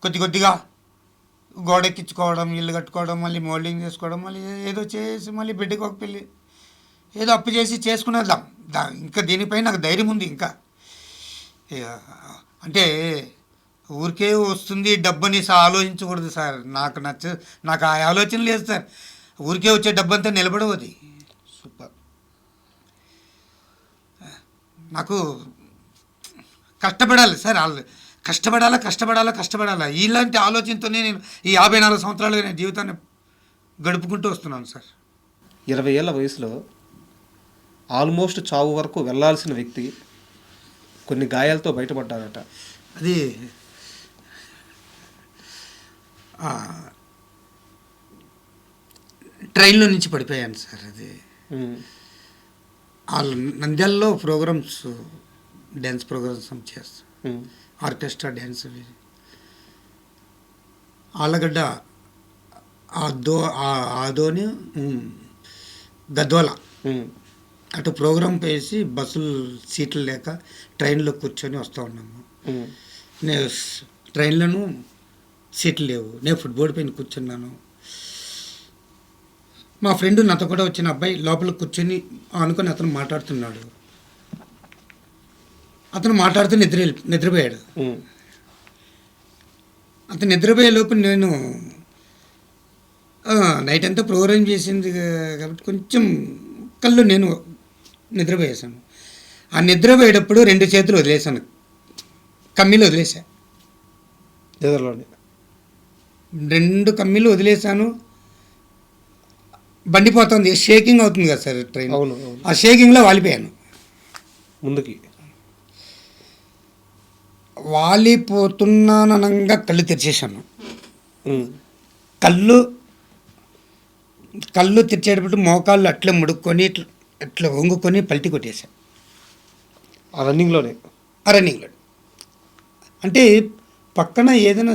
కొద్దిగా గోడెక్కించుకోవడం, ఇల్లు కట్టుకోవడం, మళ్ళీ మోల్డింగ్ చేసుకోవడం, మళ్ళీ ఏదో చేసి మళ్ళీ బిడ్డకి ఒక పెళ్ళి ఏదో అప్పు చేసి చేసుకునేద్దాం. ఇంకా దీనిపైన నాకు ధైర్యం ఉంది. ఇంకా అంటే ఊరికే వస్తుంది డబ్బుని ఆలోచించకూడదు సార్. నాకు ఆ ఆలోచన లేదు సార్. ఊరికే వచ్చే డబ్బు అంతా నిలబడవది. సూపర్. నాకు కష్టపడాలి సార్, కష్టపడాలా ఇలాంటి ఆలోచనతోనే నేను ఈ 54 సంవత్సరాలుగా నేను జీవితాన్ని గడుపుకుంటూ వస్తున్నాను సార్. 20 ఏళ్ళ వయసులో ఆల్మోస్ట్ చావు వరకు వెళ్ళాల్సిన వ్యక్తి కొన్ని గాయాలతో బయటపడ్డారట. అది ట్రైన్లో నుంచి పడిపోయాను సార్. అది వాళ్ళు నంద్యాలలో ప్రోగ్రామ్స్, డ్యాన్స్ ప్రోగ్రామ్స్ చేస్తాను, ఆర్కెస్ట్రా డ్యాన్స్. ఆళ్ళగడ్డ ఆదోని గద్వాల అటు ప్రోగ్రాం వేసి బస్సులు సీట్లు లేక ట్రైన్లో కూర్చొని వస్తూ ఉన్నాము. నేను ట్రైన్లోనూ సీట్లు లేవు, నేను ఫుట్బోర్డ్ పైన కూర్చున్నాను. మా ఫ్రెండ్ నాతో కూడా వచ్చిన అబ్బాయి లోపల కూర్చొని అనుకొని అతను మాట్లాడుతున్నాడు. అతను మాట్లాడుతూ నిద్రపోయాడు. అతను నిద్రపోయే లోపు నేను నైట్ అంతా ప్రోగ్రాం చేసింది కాబట్టి కొంచెం కళ్ళు నేను నిద్రపోయేసాను. ఆ నిద్రపోయేటప్పుడు 2 చేతులు వదిలేసాను, కమ్మీలు వదిలేసా. ఎదురులోనే 2 కమ్మీలు వదిలేసాను. బండి పోతుంది, షేకింగ్ అవుతుంది కదా సార్ ట్రైన్. ఆ షేకింగ్లో వాలిపోయాను. ముందుకి వాలిపోతున్నానంగా కళ్ళు తెరిచేసాను. కళ్ళు తెరిచేటప్పుడు మోకాళ్ళు అట్లా ముడుక్కొని ఇట్లా వంగుకొని పల్టీ కొట్టేశాను. ఆ రన్నింగ్లో అంటే పక్కన ఏదైనా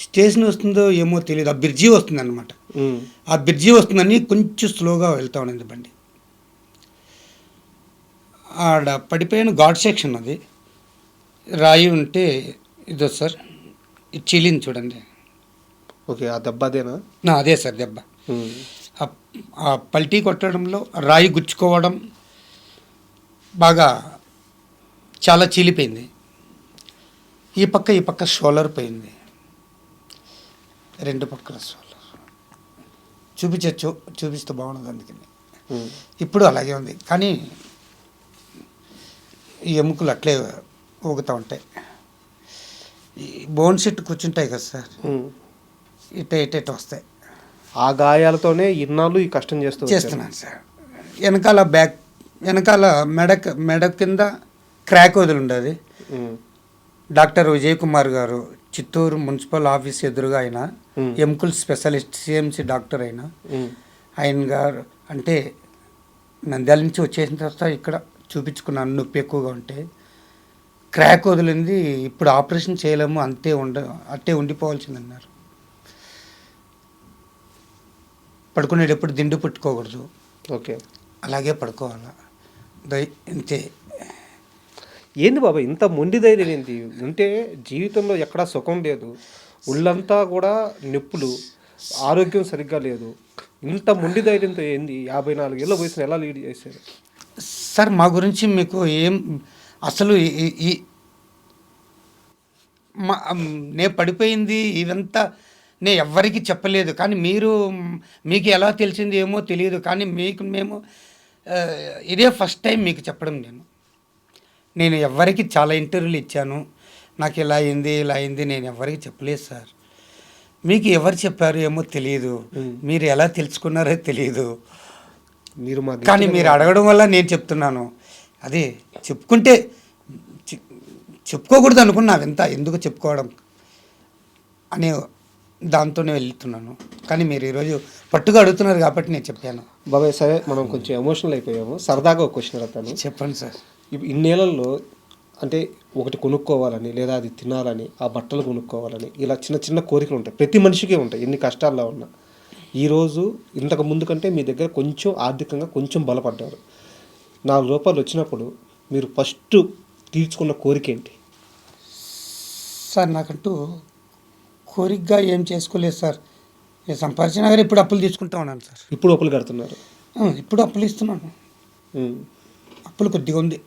స్టేషన్ వస్తుందో ఏమో తెలియదు, ఆ బ్రిడ్జి వస్తుంది అనమాట. ఆ బ్రిడ్జి వస్తుందని కొంచెం స్లోగా వెళ్తా ఉండింది బండి. ఆడ పడిపోయిన ఘాట్ సెక్షన్, అది రాయి ఉంటే ఇదో సార్ చీలింది చూడండి. ఓకే, ఆ దెబ్బ అదేనా? అదే సార్ దెబ్బ. ఆ పల్టీ కొట్టడంలో రాయి గుచ్చుకోవడం బాగా చాలా చీలిపోయింది. ఈ పక్క షోల్డర్ పోయింది, 2 పక్కల షోల్డర్. చూపిస్తే బాగుండదు, అందుకని ఇప్పుడు అలాగే ఉంది. కానీ ఈ ఎముకలు అట్లే ఊగుతూ ఉంటాయి. ఈ బోన్ సెట్ కూర్చుంటాయి కదా సార్, ఇట వస్తాయి. ఆ గాయాలతోనే ఇన్నాళ్ళు ఈ కష్టం చేస్తున్నాను సార్. వెనకాల మెడ కింద క్రాక్ వదిలి ఉండదు. డాక్టర్ విజయ్ కుమార్ గారు చిత్తూరు మున్సిపల్ ఆఫీస్ ఎదురుగా ఆయన ఎముకల్ స్పెషలిస్ట్ సిఎంసి డాక్టర్ ఆయన గారు అంటే నంద్యాల నుంచి వచ్చేసిన తర్వాత ఇక్కడ చూపించుకున్నాను. నొప్పి ఎక్కువగా ఉంటే క్రాక్ వదిలింది, ఇప్పుడు ఆపరేషన్ చేయలేము, అట్టే ఉండిపోవాల్సిందన్నారు. పడుకునేటప్పుడు దిండు పుట్టుకోకూడదు, ఓకే, అలాగే పడుకోవాలా, అంతే. ఏంది బాబా ఇంత మొండి ధైర్యం ఏంది? అంటే జీవితంలో ఎక్కడా సుఖం లేదు, ఒళ్ళంతా కూడా నొప్పులు, ఆరోగ్యం సరిగ్గా లేదు, ఇంత మొండి ధైర్యంతో ఏంది 54 ఏళ్ళ వయసును ఎలా లీడ్ చేశారు? సార్ మా గురించి మీకు ఏం అసలు నేను పడిపోయింది ఇదంతా నేను ఎవ్వరికి చెప్పలేదు, కానీ మీకు ఎలా తెలిసింది ఏమో తెలియదు, కానీ మేము ఇదే ఫస్ట్ టైం మీకు చెప్పడం. నేను ఎవ్వరికి చాలా ఇంటర్వ్యూలు ఇచ్చాను, నాకు ఇలా అయింది నేను ఎవరికి చెప్పలేదు సార్. మీకు ఎవరు చెప్పారు ఏమో తెలియదు, మీరు ఎలా తెలుసుకున్నారో తెలియదు, కానీ మీరు అడగడం వల్ల నేను చెప్తున్నాను. అదే చెప్పుకుంటే చెప్పుకోకూడదు అనుకున్నా, ఎంత ఎందుకు చెప్పుకోవడం అనే దాంతోనే వెళ్తున్నాను, కానీ మీరు ఈరోజు పట్టుగా అడుగుతున్నారు కాబట్టి నేను చెప్పాను. బాబాయ్ సరే, మనం కొంచెం ఎమోషనల్ అయిపోయాము, సరదాగా ఒక క్వశ్చన్ అడుగుతాను. చెప్పండి సార్. ఇన్నేళ్లలో అంటే ఒకటి కొనుక్కోవాలని, లేదా అది తినాలని, ఆ బట్టలు కొనుక్కోవాలని, ఇలా చిన్న చిన్న కోరికలు ఉంటాయి, ప్రతి మనిషికి ఉంటాయి ఎన్ని కష్టాల్లో ఉన్నా. ఈరోజు ఇంతకు ముందు కంటే మీ దగ్గర కొంచెం ఆర్థికంగా కొంచెం బలపడ్డారు. 4 రూపాయలు వచ్చినప్పుడు మీరు ఫస్ట్ తీర్చుకున్న కోరిక ఏంటి? సార్ నాకంటూ కోరికగా ఏం చేసుకోలేదు సార్, నేను సంపాదించిన గారు ఇప్పుడు అప్పులు తీసుకుంటా ఉన్నాను సార్. ఇప్పుడు అప్పులు కడుతున్నారు? ఇప్పుడు అప్పులు ఇస్తున్నాను. అప్పులు కొద్దిగా ఉంది,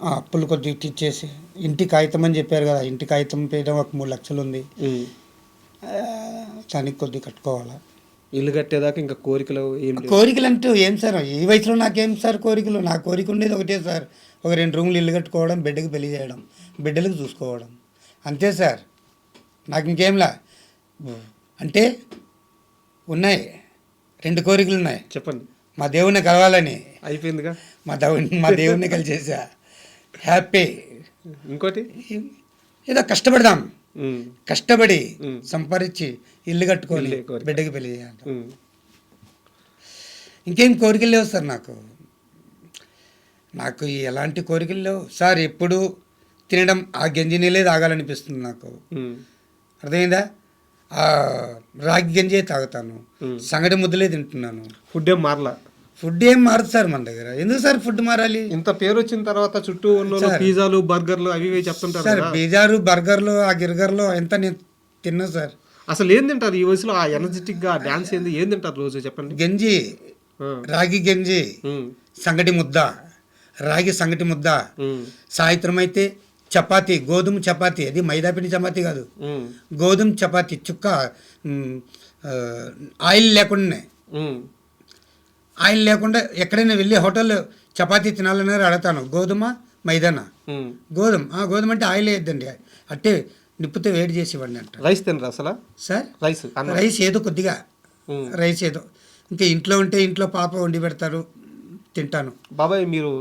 అప్పులు కొద్దిగా తీర్చేసి ఇంటి కాగితం అని చెప్పారు కదా, ఇంటి కాగితం పేయడం ఒక 3 లక్షలు ఉంది, దానికి కొద్దిగా కట్టుకోవాలా. ఇల్లు కట్టేదాకా ఇంకా కోరికలు కోరికలు అంటూ ఏం సార్, ఈ వయసులో నాకేం సార్ కోరికలు? నా కోరిక ఉండేది ఒకటే సార్, ఒక 2 రూములు ఇల్లు కట్టుకోవడం, బిడ్డకి పెళ్లి చేయడం, బిడ్డలకు చూసుకోవడం, అంతే సార్. నాకు ఇంకేంలా అంటే ఉన్నాయి, 2 కోరికలు ఉన్నాయి. చెప్పండి. మా దేవుణ్ణి కలవాలని, అయిపోయిందిగా, మా దేవుణ్ణి కలిసేసా, హ్యాపీ. ఇంకోటి ఏదో కష్టపడదాం, కష్టపడి సంపాదించి ఇల్లు కట్టుకొని బిడ్డకి పెళ్లి చేయాలి. ఇంకేం కోరికలు లేవు సార్ నాకు ఎలాంటి కోరికలు లేవు సార్. ఎప్పుడు తినడం ఆ గంజి నీళ్ళే తాగాలనిపిస్తుంది నాకు, అర్థమైందా? రాగి గంజే తాగుతాను, సంగటి ముద్దలే తింటున్నాను. ఫుడ్ ఏం మారదు సార్ మన దగ్గర. ఎందుకు సార్ ఫుడ్ మారాలి? ఇంత పేరు వచ్చిన తర్వాత చుట్టూ ఉన్న పిజ్జాలు, బర్గర్లు అవి చెప్తుంటారు సార్. పిజ్జాలు, బర్గర్లు, ఆ గిర్గర్లు ఎంత నేను తిన్నా సార్. అసలు ఏం తింటారు ఈ వయసులో? ఆ ఎనర్జెటిక్ గా డాన్స్ ఏంది, ఏం తింటారు రోజు చెప్పండి? గంజి, రాగి గంజి, సంగటి ముద్ద, రాగి సంగటి ముద్ద. సాయంత్రం అయితే చపాతి, గోధుమ చపాతి, అది మైదాపిండి చపాతి కాదు, గోధుమ చపాతి, చుక్క ఆయిల్ లేకుండానే. ఆయిల్ లేకుండా ఎక్కడైనా వెళ్ళి హోటల్లో చపాతీ తినాలన్నారు అడతాను, గోధుమ మైదానా? గోధుమ అంటే ఆయిల్ వేయద్దండి, అట్టే నిప్పుతో వేడి చేసి ఇవ్వండి అంట. రైస్ తినరా అసలు సార్? రైస్ ఏదో కొద్దిగా, రైస్ ఏదో, ఇంకా ఇంట్లో ఉంటే ఇంట్లో పాప వండి పెడతారు, తింటాను. బాబాయ్ మీరు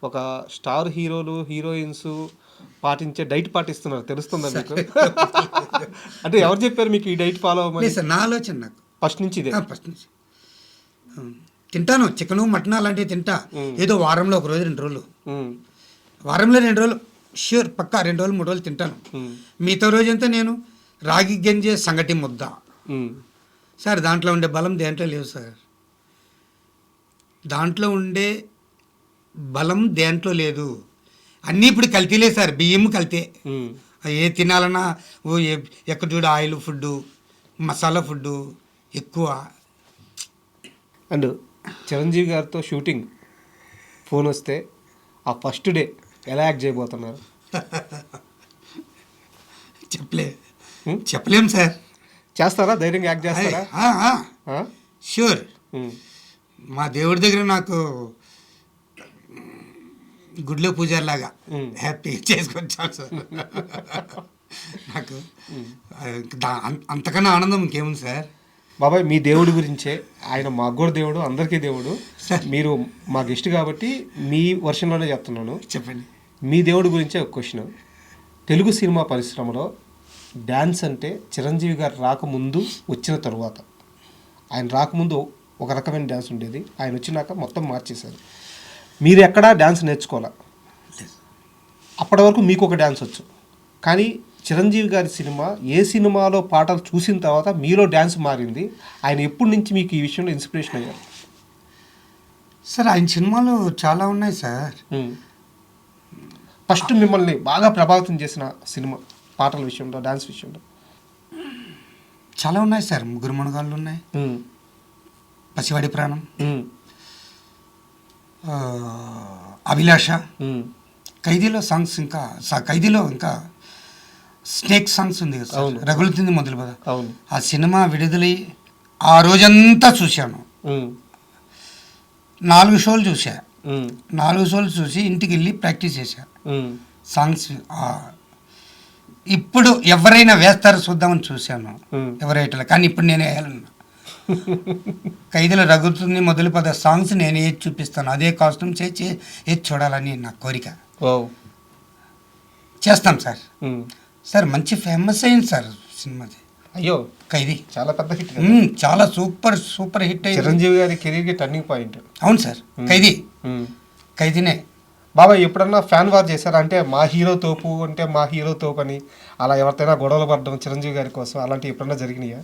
ఒక స్టార్ హీరోలు, హీరోయిన్స్ పాటించే డైట్ పాటిస్తున్నారు, తెలుస్తుందా మీకు? అంటే ఎవరు చెప్పారు మీకు ఈ డైట్ ఫాలో అవ్వమని? సార్ నా ఆలోచన, నాకు ఫస్ట్ నుంచి ఫస్ట్ నుంచి తింటాను, చికెను మటన్ అలాంటివి తింటా. ఏదో వారంలో 1 రోజు 2 రోజులు, వారంలో 2 రోజులు ష్యూర్ పక్కా 2 రోజులు 3 రోజులు తింటాను. మిగతా రోజంతా నేను రాగి గంజే సంగటి ముద్ద సార్. దాంట్లో ఉండే బలం దేంట్లో లేదు సార్, దాంట్లో ఉండే బలం దేంట్లో లేదు. అన్నీ ఇప్పుడు కల్తీలే సార్, బియ్యం కల్తీ. ఏ తినాలన్నా ఎక్కడ చూడ ఆయిల్ ఫుడ్, మసాలా ఫుడ్ ఎక్కువ. అండ్ చిరంజీవి గారితో షూటింగ్ ఫోన్ వస్తే ఆ ఫస్ట్ డే ఎలా యాక్ట్ చేయబోతున్నారు? చెప్పలేం సార్. చేస్తారా? ధైర్యంగా యాక్ట్ చేస్తారా? షూర్. మా దేవుడి దగ్గర నాకు గుడిలో పూజారిలాగా హ్యాపీ చేసుకొచ్చాను సార్. నాకు అంతకన్నా ఆనందం ఇంకేముంది సార్. బాబాయ్ మీ దేవుడి గురించే, ఆయన మాకు కూడా దేవుడు, అందరికీ దేవుడు. మీరు మా గెస్ట్ కాబట్టి మీ వర్షన్లోనే చెప్తున్నాను. చెప్పండి. మీ దేవుడి గురించే ఒక క్వశ్చన్. తెలుగు సినిమా పరిశ్రమలో డ్యాన్స్ అంటే చిరంజీవి గారు రాకముందు వచ్చిన తరువాత, ఆయన రాకముందు ఒక రకమైన డ్యాన్స్ ఉండేది, ఆయన వచ్చినాక మొత్తం మార్చేశారు. మీరు ఎక్కడా డ్యాన్స్ నేర్చుకోవాలా, అప్పటి వరకు మీకు ఒక డ్యాన్స్ వచ్చు. కానీ చిరంజీవి గారి సినిమా, ఏ సినిమాలో పాటలు చూసిన తర్వాత మీలో డ్యాన్స్ మారింది. ఆయన ఎప్పటి నుంచి మీకు ఈ విషయంలో ఇన్స్పిరేషన్ అయ్యారు? సార్ ఆయన సినిమాలు చాలా ఉన్నాయి సార్. ఫస్ట్ మిమ్మల్ని బాగా ప్రభావితం చేసిన సినిమా పాటల విషయంలో, డ్యాన్స్ విషయంలో? చాలా ఉన్నాయి సార్. ముగ్గురు మనగాళ్ళు ఉన్నాయి, పసివాడి ప్రాణం, అభిలాష, ఖైదీలో సాంగ్స్, ఇంకా ఖైదీలో ఇంకా స్నేక్ సాంగ్స్ ఉంది కదా సార్, రగులుతుంది మొదలు పద. ఆ సినిమా విడుదలై ఆ రోజంతా చూశాను. 4 షోలు చూసా. 4 షోలు చూసి ఇంటికి వెళ్ళి ప్రాక్టీస్ చేశా సాంగ్స్. ఇప్పుడు ఎవరైనా వేస్తారో చూద్దామని చూశాను, ఎవరైనా. కానీ ఇప్పుడు నేను వేయాలన్నా. ఖైదీలో రగులుతుంది మొదలు పద సాంగ్స్ నేను ఏది చూపిస్తాను, అదే కాస్ట్యూమ్ చేసి ఏది చూడాలని నా కోరిక. చేస్తాం సార్. సార్ మంచి ఫేమస్ అయింది సార్ సినిమాది. అయ్యో, ఖైదీ చాలా పెద్ద హిట్, చాలా సూపర్ సూపర్ హిట్ అయింది. చిరంజీవి గారి కెరీర్కి టర్నింగ్ పాయింట్. అవును సార్. ఖైదీనే. బాబాయ్ ఎప్పుడన్నా ఫ్యాన్ వార్ చేశారా? అంటే మా హీరో తోపు అంటే మా హీరో తోపు అని అలా ఎవరితోనైనా గొడవలు పడడం చిరంజీవి గారి కోసం, అలాంటివి ఎప్పుడన్నా జరిగినాయా?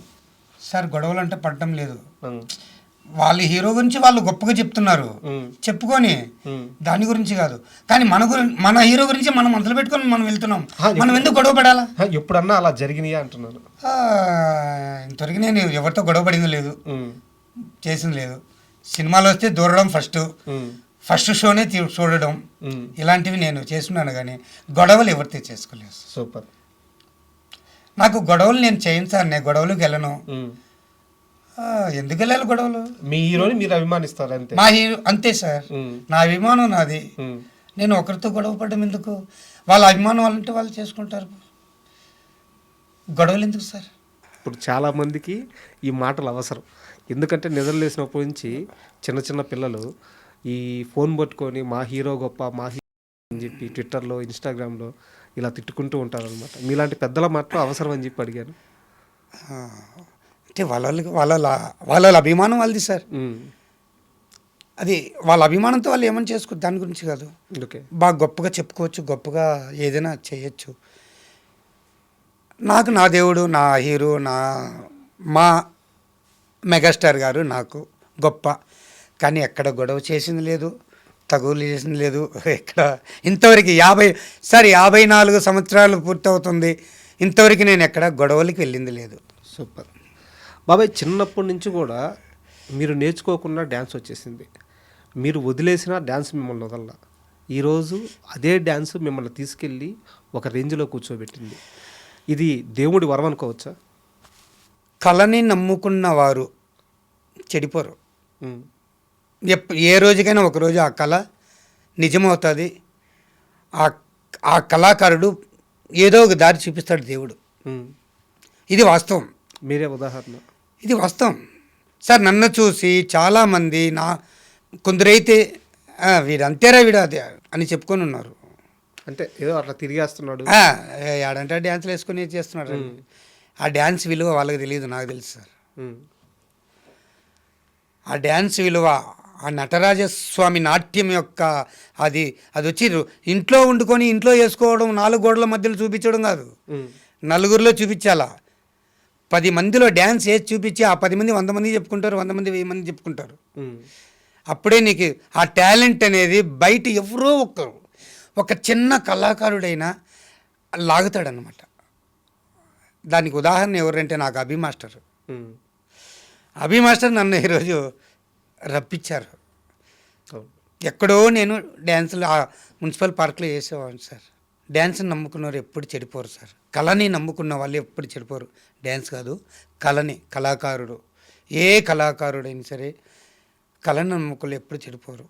సార్ గొడవలు అంటే పడటం లేదు. వాళ్ళ హీరో గురించి వాళ్ళు గొప్పగా చెప్తున్నారు, చెప్పుకొని దాని గురించి కాదు. కానీ మన హీరో గురించి మనం మొదలు పెట్టుకొని మనం వెళ్తున్నాం, మనం ఎందుకు గొడవ పడాలా? ఎప్పుడన్నా అలా జరిగినాయా అంటున్నాను. ఇంతవరకు నేను ఎవరితో గొడవ పడింది లేదు, చేసింది లేదు. సినిమాలో వస్తే దూరడం ఫస్ట్ షోనే చూడడం, ఇలాంటివి నేను చేస్తున్నాను. కానీ గొడవలు ఎవరితో చేసుకోలేదు. సూపర్. నాకు గొడవలు నేను చేయను సార్. నేను గొడవలకు వెళ్ళను. ఎందుకు వెళ్ళాలి గొడవలు? మీ హీరోని మీరు అభిమానిస్తారు అంతే. మా హీరో అంతే సార్. నా అభిమానం నాది. నేను ఒకరితో గొడవ పడడం ఎందుకు? వాళ్ళ అభిమానం వాళ్ళంటే వాళ్ళు చేసుకుంటారు, గొడవలు ఎందుకు సార్? ఇప్పుడు చాలామందికి ఈ మాటలు అవసరం. ఎందుకంటే నిద్ర లేసినప్పటి నుంచి చిన్న చిన్న పిల్లలు ఈ ఫోన్ పట్టుకొని మా హీరో గొప్ప, మా హీరో అని చెప్పి ట్విట్టర్లో, ఇన్స్టాగ్రామ్లో ఇలా తిట్టుకుంటూ ఉంటారు అనమాట. మీలాంటి పెద్దల మాటలు అవసరం అని చెప్పి అడిగాను. అంటే వాళ్ళ అభిమానం వాళ్ళది సార్. అది వాళ్ళ అభిమానంతో వాళ్ళు ఏమైనా చేసుకోవచ్చు, దాని గురించి కాదు. బాగా గొప్పగా చెప్పుకోవచ్చు, గొప్పగా ఏదైనా చేయొచ్చు. నాకు నా దేవుడు, నా హీరో, మా మెగాస్టార్ గారు నాకు గొప్ప. కానీ ఎక్కడ గొడవ చేసింది లేదు, తగులు చేసింది లేదు. ఎక్కడ ఇంతవరకు 54 సంవత్సరాలు పూర్తవుతుంది, ఇంతవరకు నేను ఎక్కడ గొడవలకి వెళ్ళింది లేదు. సూపర్. బాబాయ్ చిన్నప్పటి నుంచి కూడా మీరు నేర్చుకోకుండా డ్యాన్స్ వచ్చేసింది, మీరు వదిలేసిన డ్యాన్స్ మిమ్మల్ని వదల. ఈరోజు అదే డ్యాన్స్ మిమ్మల్ని తీసుకెళ్ళి ఒక రేంజ్లో కూర్చోబెట్టింది. ఇది దేవుడి వరం అనుకోవచ్చా? కళని నమ్ముకున్న వారు చెడిపోరు. ఏ రోజుకైనా ఒకరోజు ఆ కళ నిజమవుతుంది. ఆ కళాకారుడు ఏదో ఒక దారి చూపిస్తాడు దేవుడు. ఇది వాస్తవం. మీరే ఉదాహరణ. ఇది వాస్తవం సార్. నన్ను చూసి చాలామంది కొందరైతే వీడు అంతేరా వీడు అదే అని చెప్పుకొని ఉన్నారు. అంటే ఏదో అట్లా తిరిగేస్తున్నాడు, ఆడంటే డ్యాన్స్లు వేసుకొని చేస్తున్నాడు. ఆ డ్యాన్స్ విలువ వాళ్ళకి తెలియదు, నాకు తెలుసు సార్. ఆ డ్యాన్స్ విలువ, ఆ నటరాజస్వామి నాట్యం యొక్క అది వచ్చి ఇంట్లో వండుకొని ఇంట్లో వేసుకోవడం, 4 గోడల మధ్యలో చూపించడం కాదు, నలుగురిలో చూపించాలా. 10 మందిలో డ్యాన్స్ వేసి చూపించి ఆ 10 మంది 100 మంది చెప్పుకుంటారు, 100 మంది 1000 మంది చెప్పుకుంటారు. అప్పుడే నీకు ఆ టాలెంట్ అనేది బయట ఎవరో ఒక చిన్న కళాకారుడైనా లాగుతాడనమాట. దానికి ఉదాహరణ ఎవరంటే నాకు అభిమాస్టర్ నన్ను ఈరోజు రప్పించారు. ఎక్కడో నేను డ్యాన్సులు మున్సిపల్ పార్క్లో వేసేవాడిని సార్. డ్యాన్స్ని నమ్ముకున్నవారు ఎప్పుడు చెడిపోరు సార్. కళని నమ్ముకున్న వాళ్ళు ఎప్పుడు చెడిపోరు. డ్యాన్స్ కాదు, కళాకారుడు, ఏ కళాకారుడైనా సరే కళని నమ్ముకులు ఎప్పుడు చెడిపోరు.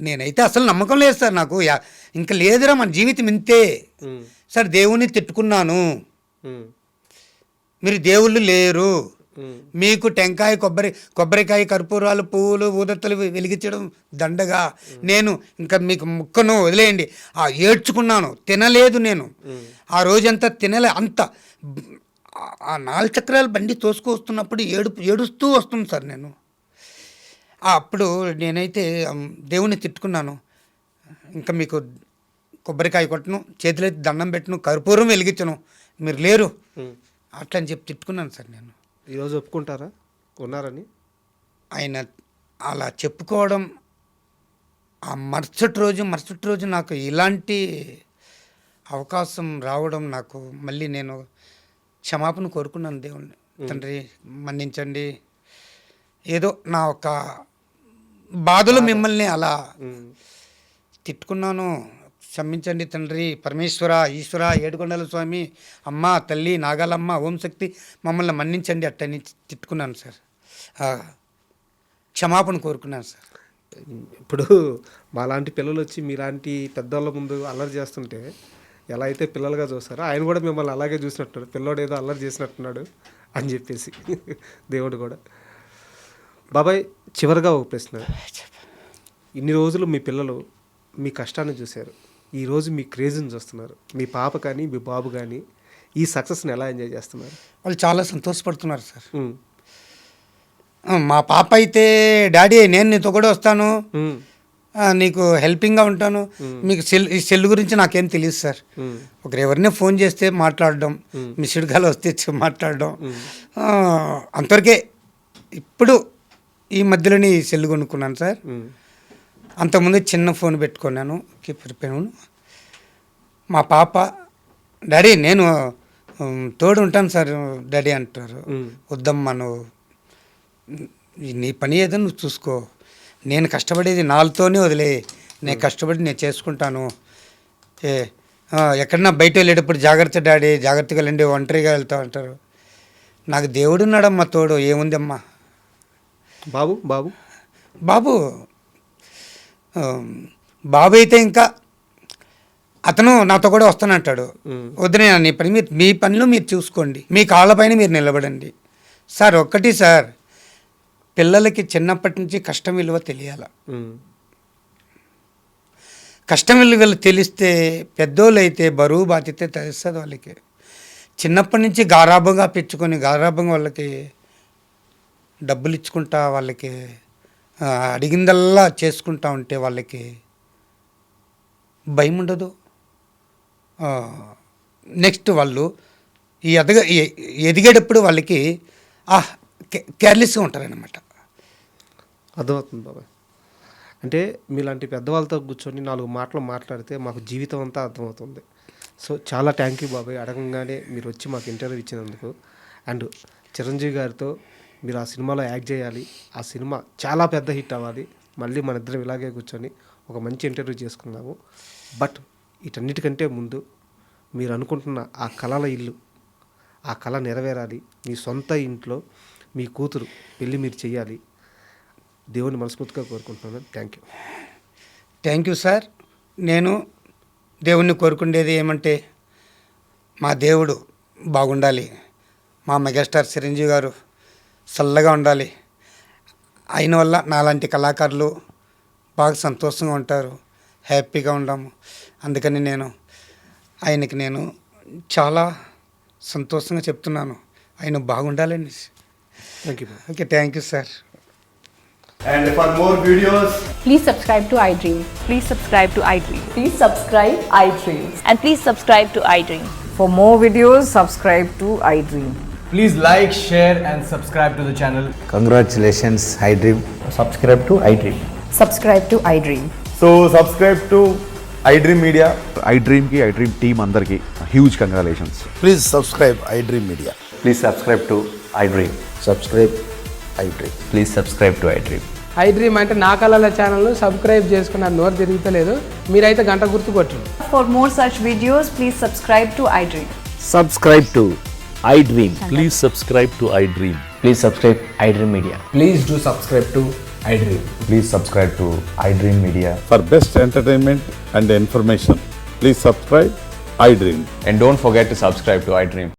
నేనైతే అసలు నమ్మకం లేదు సార్. నాకు ఇంకా లేదురా మన జీవితం ఇంతే సార్. దేవుణ్ణి తిట్టుకున్నాను, మీరు దేవుళ్ళు లేరు, మీకు టెంకాయ కొబ్బరికాయ కర్పూరాలు పువ్వులు ఊదత్తలు వెలిగించడం దండగా, నేను ఇంకా మీకు ముక్కను వదిలేయండి. ఏడ్చుకున్నాను, తినలేదు నేను ఆ రోజంతా, తినలే అంత. ఆ 4 చక్రాల బండి తోసుకొస్తున్నప్పుడు ఏడుస్తూ వస్తుంది సార్ నేను. అప్పుడు నేనైతే దేవుణ్ణి తిట్టుకున్నాను, ఇంకా మీకు కొబ్బరికాయ కొట్టను, చేతులైతే దండం పెట్టను, కర్పూరం వెలిగించను, మీరు లేరు అట్లా అని చెప్పి తిట్టుకున్నాను సార్ నేను. ఈరోజు ఒప్పుకుంటారా ఉన్నారని? ఆయన అలా చెప్పుకోవడం, ఆ మరుసటి రోజు నాకు ఇలాంటి అవకాశం రావడం, నాకు మళ్ళీ నేను క్షమాపణ కోరుకున్నాను దేవుణ్ణి. తండ్రి మన్నించండి, ఏదో నా ఒక బాధలు మిమ్మల్ని అలా తిట్టుకున్నాను, క్షమించండి తండ్రి, పరమేశ్వర, ఈశ్వర, ఏడుకొండల స్వామి, అమ్మ, తల్లి, నాగాలమ్మ, ఓం శక్తి, మమ్మల్ని మన్నించండి అట్టని తిట్టుకున్నాను సార్. క్షమాపణ కోరుకున్నాను సార్. ఇప్పుడు మాలాంటి పిల్లలు వచ్చి మీలాంటి పెద్దవాళ్ళ ముందు అల్లరి చేస్తుంటే ఎలా అయితే పిల్లలుగా చూస్తారో, ఆయన కూడా మిమ్మల్ని అలాగే చూసినట్టున్నాడు, పిల్లోడు ఏదో అల్లరి చేసినట్టున్నాడు అని చెప్పేసి దేవుడు కూడా. బాబాయ్, చివరిగా ఒక ప్రశ్న. ఇన్ని రోజులు మీ పిల్లలు మీ కష్టాన్ని చూశారు, ఈరోజు మీ క్రేజ్ని చూస్తున్నారు. మీ పాప కానీ మీ బాబు కానీ ఈ సక్సెస్ని ఎలా ఎంజాయ్ చేస్తున్నారు? వాళ్ళు చాలా సంతోషపడుతున్నారు సార్. మా పాప అయితే, డాడీ నేను నీతో కూడా వస్తాను, నీకు హెల్పింగ్గా ఉంటాను, మీకు ఈ సెల్ గురించి నాకేం తెలియదు సార్. ఒకరు ఎవరినే ఫోన్ చేస్తే మాట్లాడడం, మిస్డ్ కాల్ వస్తే మాట్లాడడం, అంతవరకే. ఇప్పుడు ఈ మధ్యలోనే ఈ సెల్ కొనుక్కున్నాను సార్. అంతకుముందు చిన్న ఫోన్ పెట్టుకున్నాను, కీపర్ ఫోన్. మా పాప, డాడీ నేను తోడు ఉంటాను సార్ డాడీ అంటారు. వద్దమ్మా, నువ్వు నీ పని ఏదో నువ్వు చూసుకో, నేను కష్టపడేది నాలుతోనే వదిలే, నేను కష్టపడి నేను చేసుకుంటాను, ఎక్కడన్నా బయట వెళ్ళేటప్పుడు జాగ్రత్త డాడీ, జాగ్రత్తగా వెళ్ళండి, ఒంటరిగా వెళ్తా అంటారు. నాకు దేవుడు ఉన్నాడమ్మా తోడు, ఏముందమ్మా. బాబు అయితే ఇంకా అతను నాతో కూడా వస్తానంటాడు. వద్దునే, నీ పని మీ పనిలో మీరు చూసుకోండి, మీ కాళ్ళపైన మీరు నిలబడండి సార్. ఒక్కటి సార్, పిల్లలకి చిన్నప్పటి నుంచి కష్టం విలువ తెలియాల. కష్టం విలువ తెలిస్తే పెద్దోళ్ళు అయితే బరువు బాధ్యత తెలుస్తుంది వాళ్ళకి. చిన్నప్పటి నుంచి గారాబంగా పెంచుకొని గారాబంగా వాళ్ళకి డబ్బులు ఇచ్చుకుంటా, వాళ్ళకి అడిగిందల్లా చేసుకుంటా ఉంటే వాళ్ళకి భయం ఉండదు. నెక్స్ట్ వాళ్ళు ఎదిగేటప్పుడు వాళ్ళకి కేర్లెస్గా ఉంటారనమాట. అర్థమవుతుంది బాబాయ్. అంటే మీలాంటి పెద్దవాళ్ళతో కూర్చొని 4 మాటలు మాట్లాడితే మాకు జీవితం అంతా అర్థమవుతుంది. సో చాలా థ్యాంక్ యూ బాబాయ్. అడగంగానే మీరు వచ్చి మాకు ఇంటర్వ్యూ ఇచ్చినందుకు. అండ్ చిరంజీవి గారితో మీరు ఆ సినిమాలో యాక్ట్ చేయాలి, ఆ సినిమా చాలా పెద్ద హిట్ అవ్వాలి, మళ్ళీ మన ఇద్దరం ఇలాగే కూర్చొని ఒక మంచి ఇంటర్వ్యూ చేసుకున్నాము. బట్ వీటన్నిటికంటే ముందు మీరు అనుకుంటున్న ఆ కళల ఇల్లు, ఆ కళ నెరవేరాలి. మీ సొంత ఇంట్లో మీ కూతురు పెళ్ళి మీరు చేయాలి. దేవుని మనస్ఫూర్తిగా కోరుకుంటున్నాను. Thank you sir. నేను దేవుణ్ణి కోరుకునేది ఏమంటే, మా దేవుడు బాగుండాలి, మా మెగాస్టార్ చిరంజీవి గారు చల్లగా ఉండాలి, ఆయన వల్ల నాలాంటి కళాకారులు బాగా సంతోషంగా ఉంటారు, హ్యాపీగా ఉంటాము. అందుకని ఆయనకి నేను చాలా సంతోషంగా చెప్తున్నాను, ఆయన బాగుండాలని. Thank you sir. And for more videos, please subscribe to iDream. Please subscribe to iDream. Please subscribe iDream. And please subscribe to iDream. For more videos, subscribe to iDream. please like, share and subscribe to the channel. Congratulations, iDream. Subscribe to iDream. Subscribe to iDream. So subscribe to iDream Media. iDream ki iDream team andarki huge congratulations. Please subscribe iDream Media. Please subscribe to iDream. Subscribe iDream. Please subscribe to iDream. iDream అంటే నా కళల ఛానల్ను subscribe చేసుకున్న నోరు తిరుగుతలేదు, మీరైతే గంట గుర్తు కొట్టండి. For more such videos, please subscribe to iDream. Subscribe to iDream. Please subscribe to iDream. Please subscribe iDream Media. Please do subscribe to iDream. Please subscribe to iDream Media. For best entertainment and information, please subscribe iDream. And don't forget to subscribe to iDream.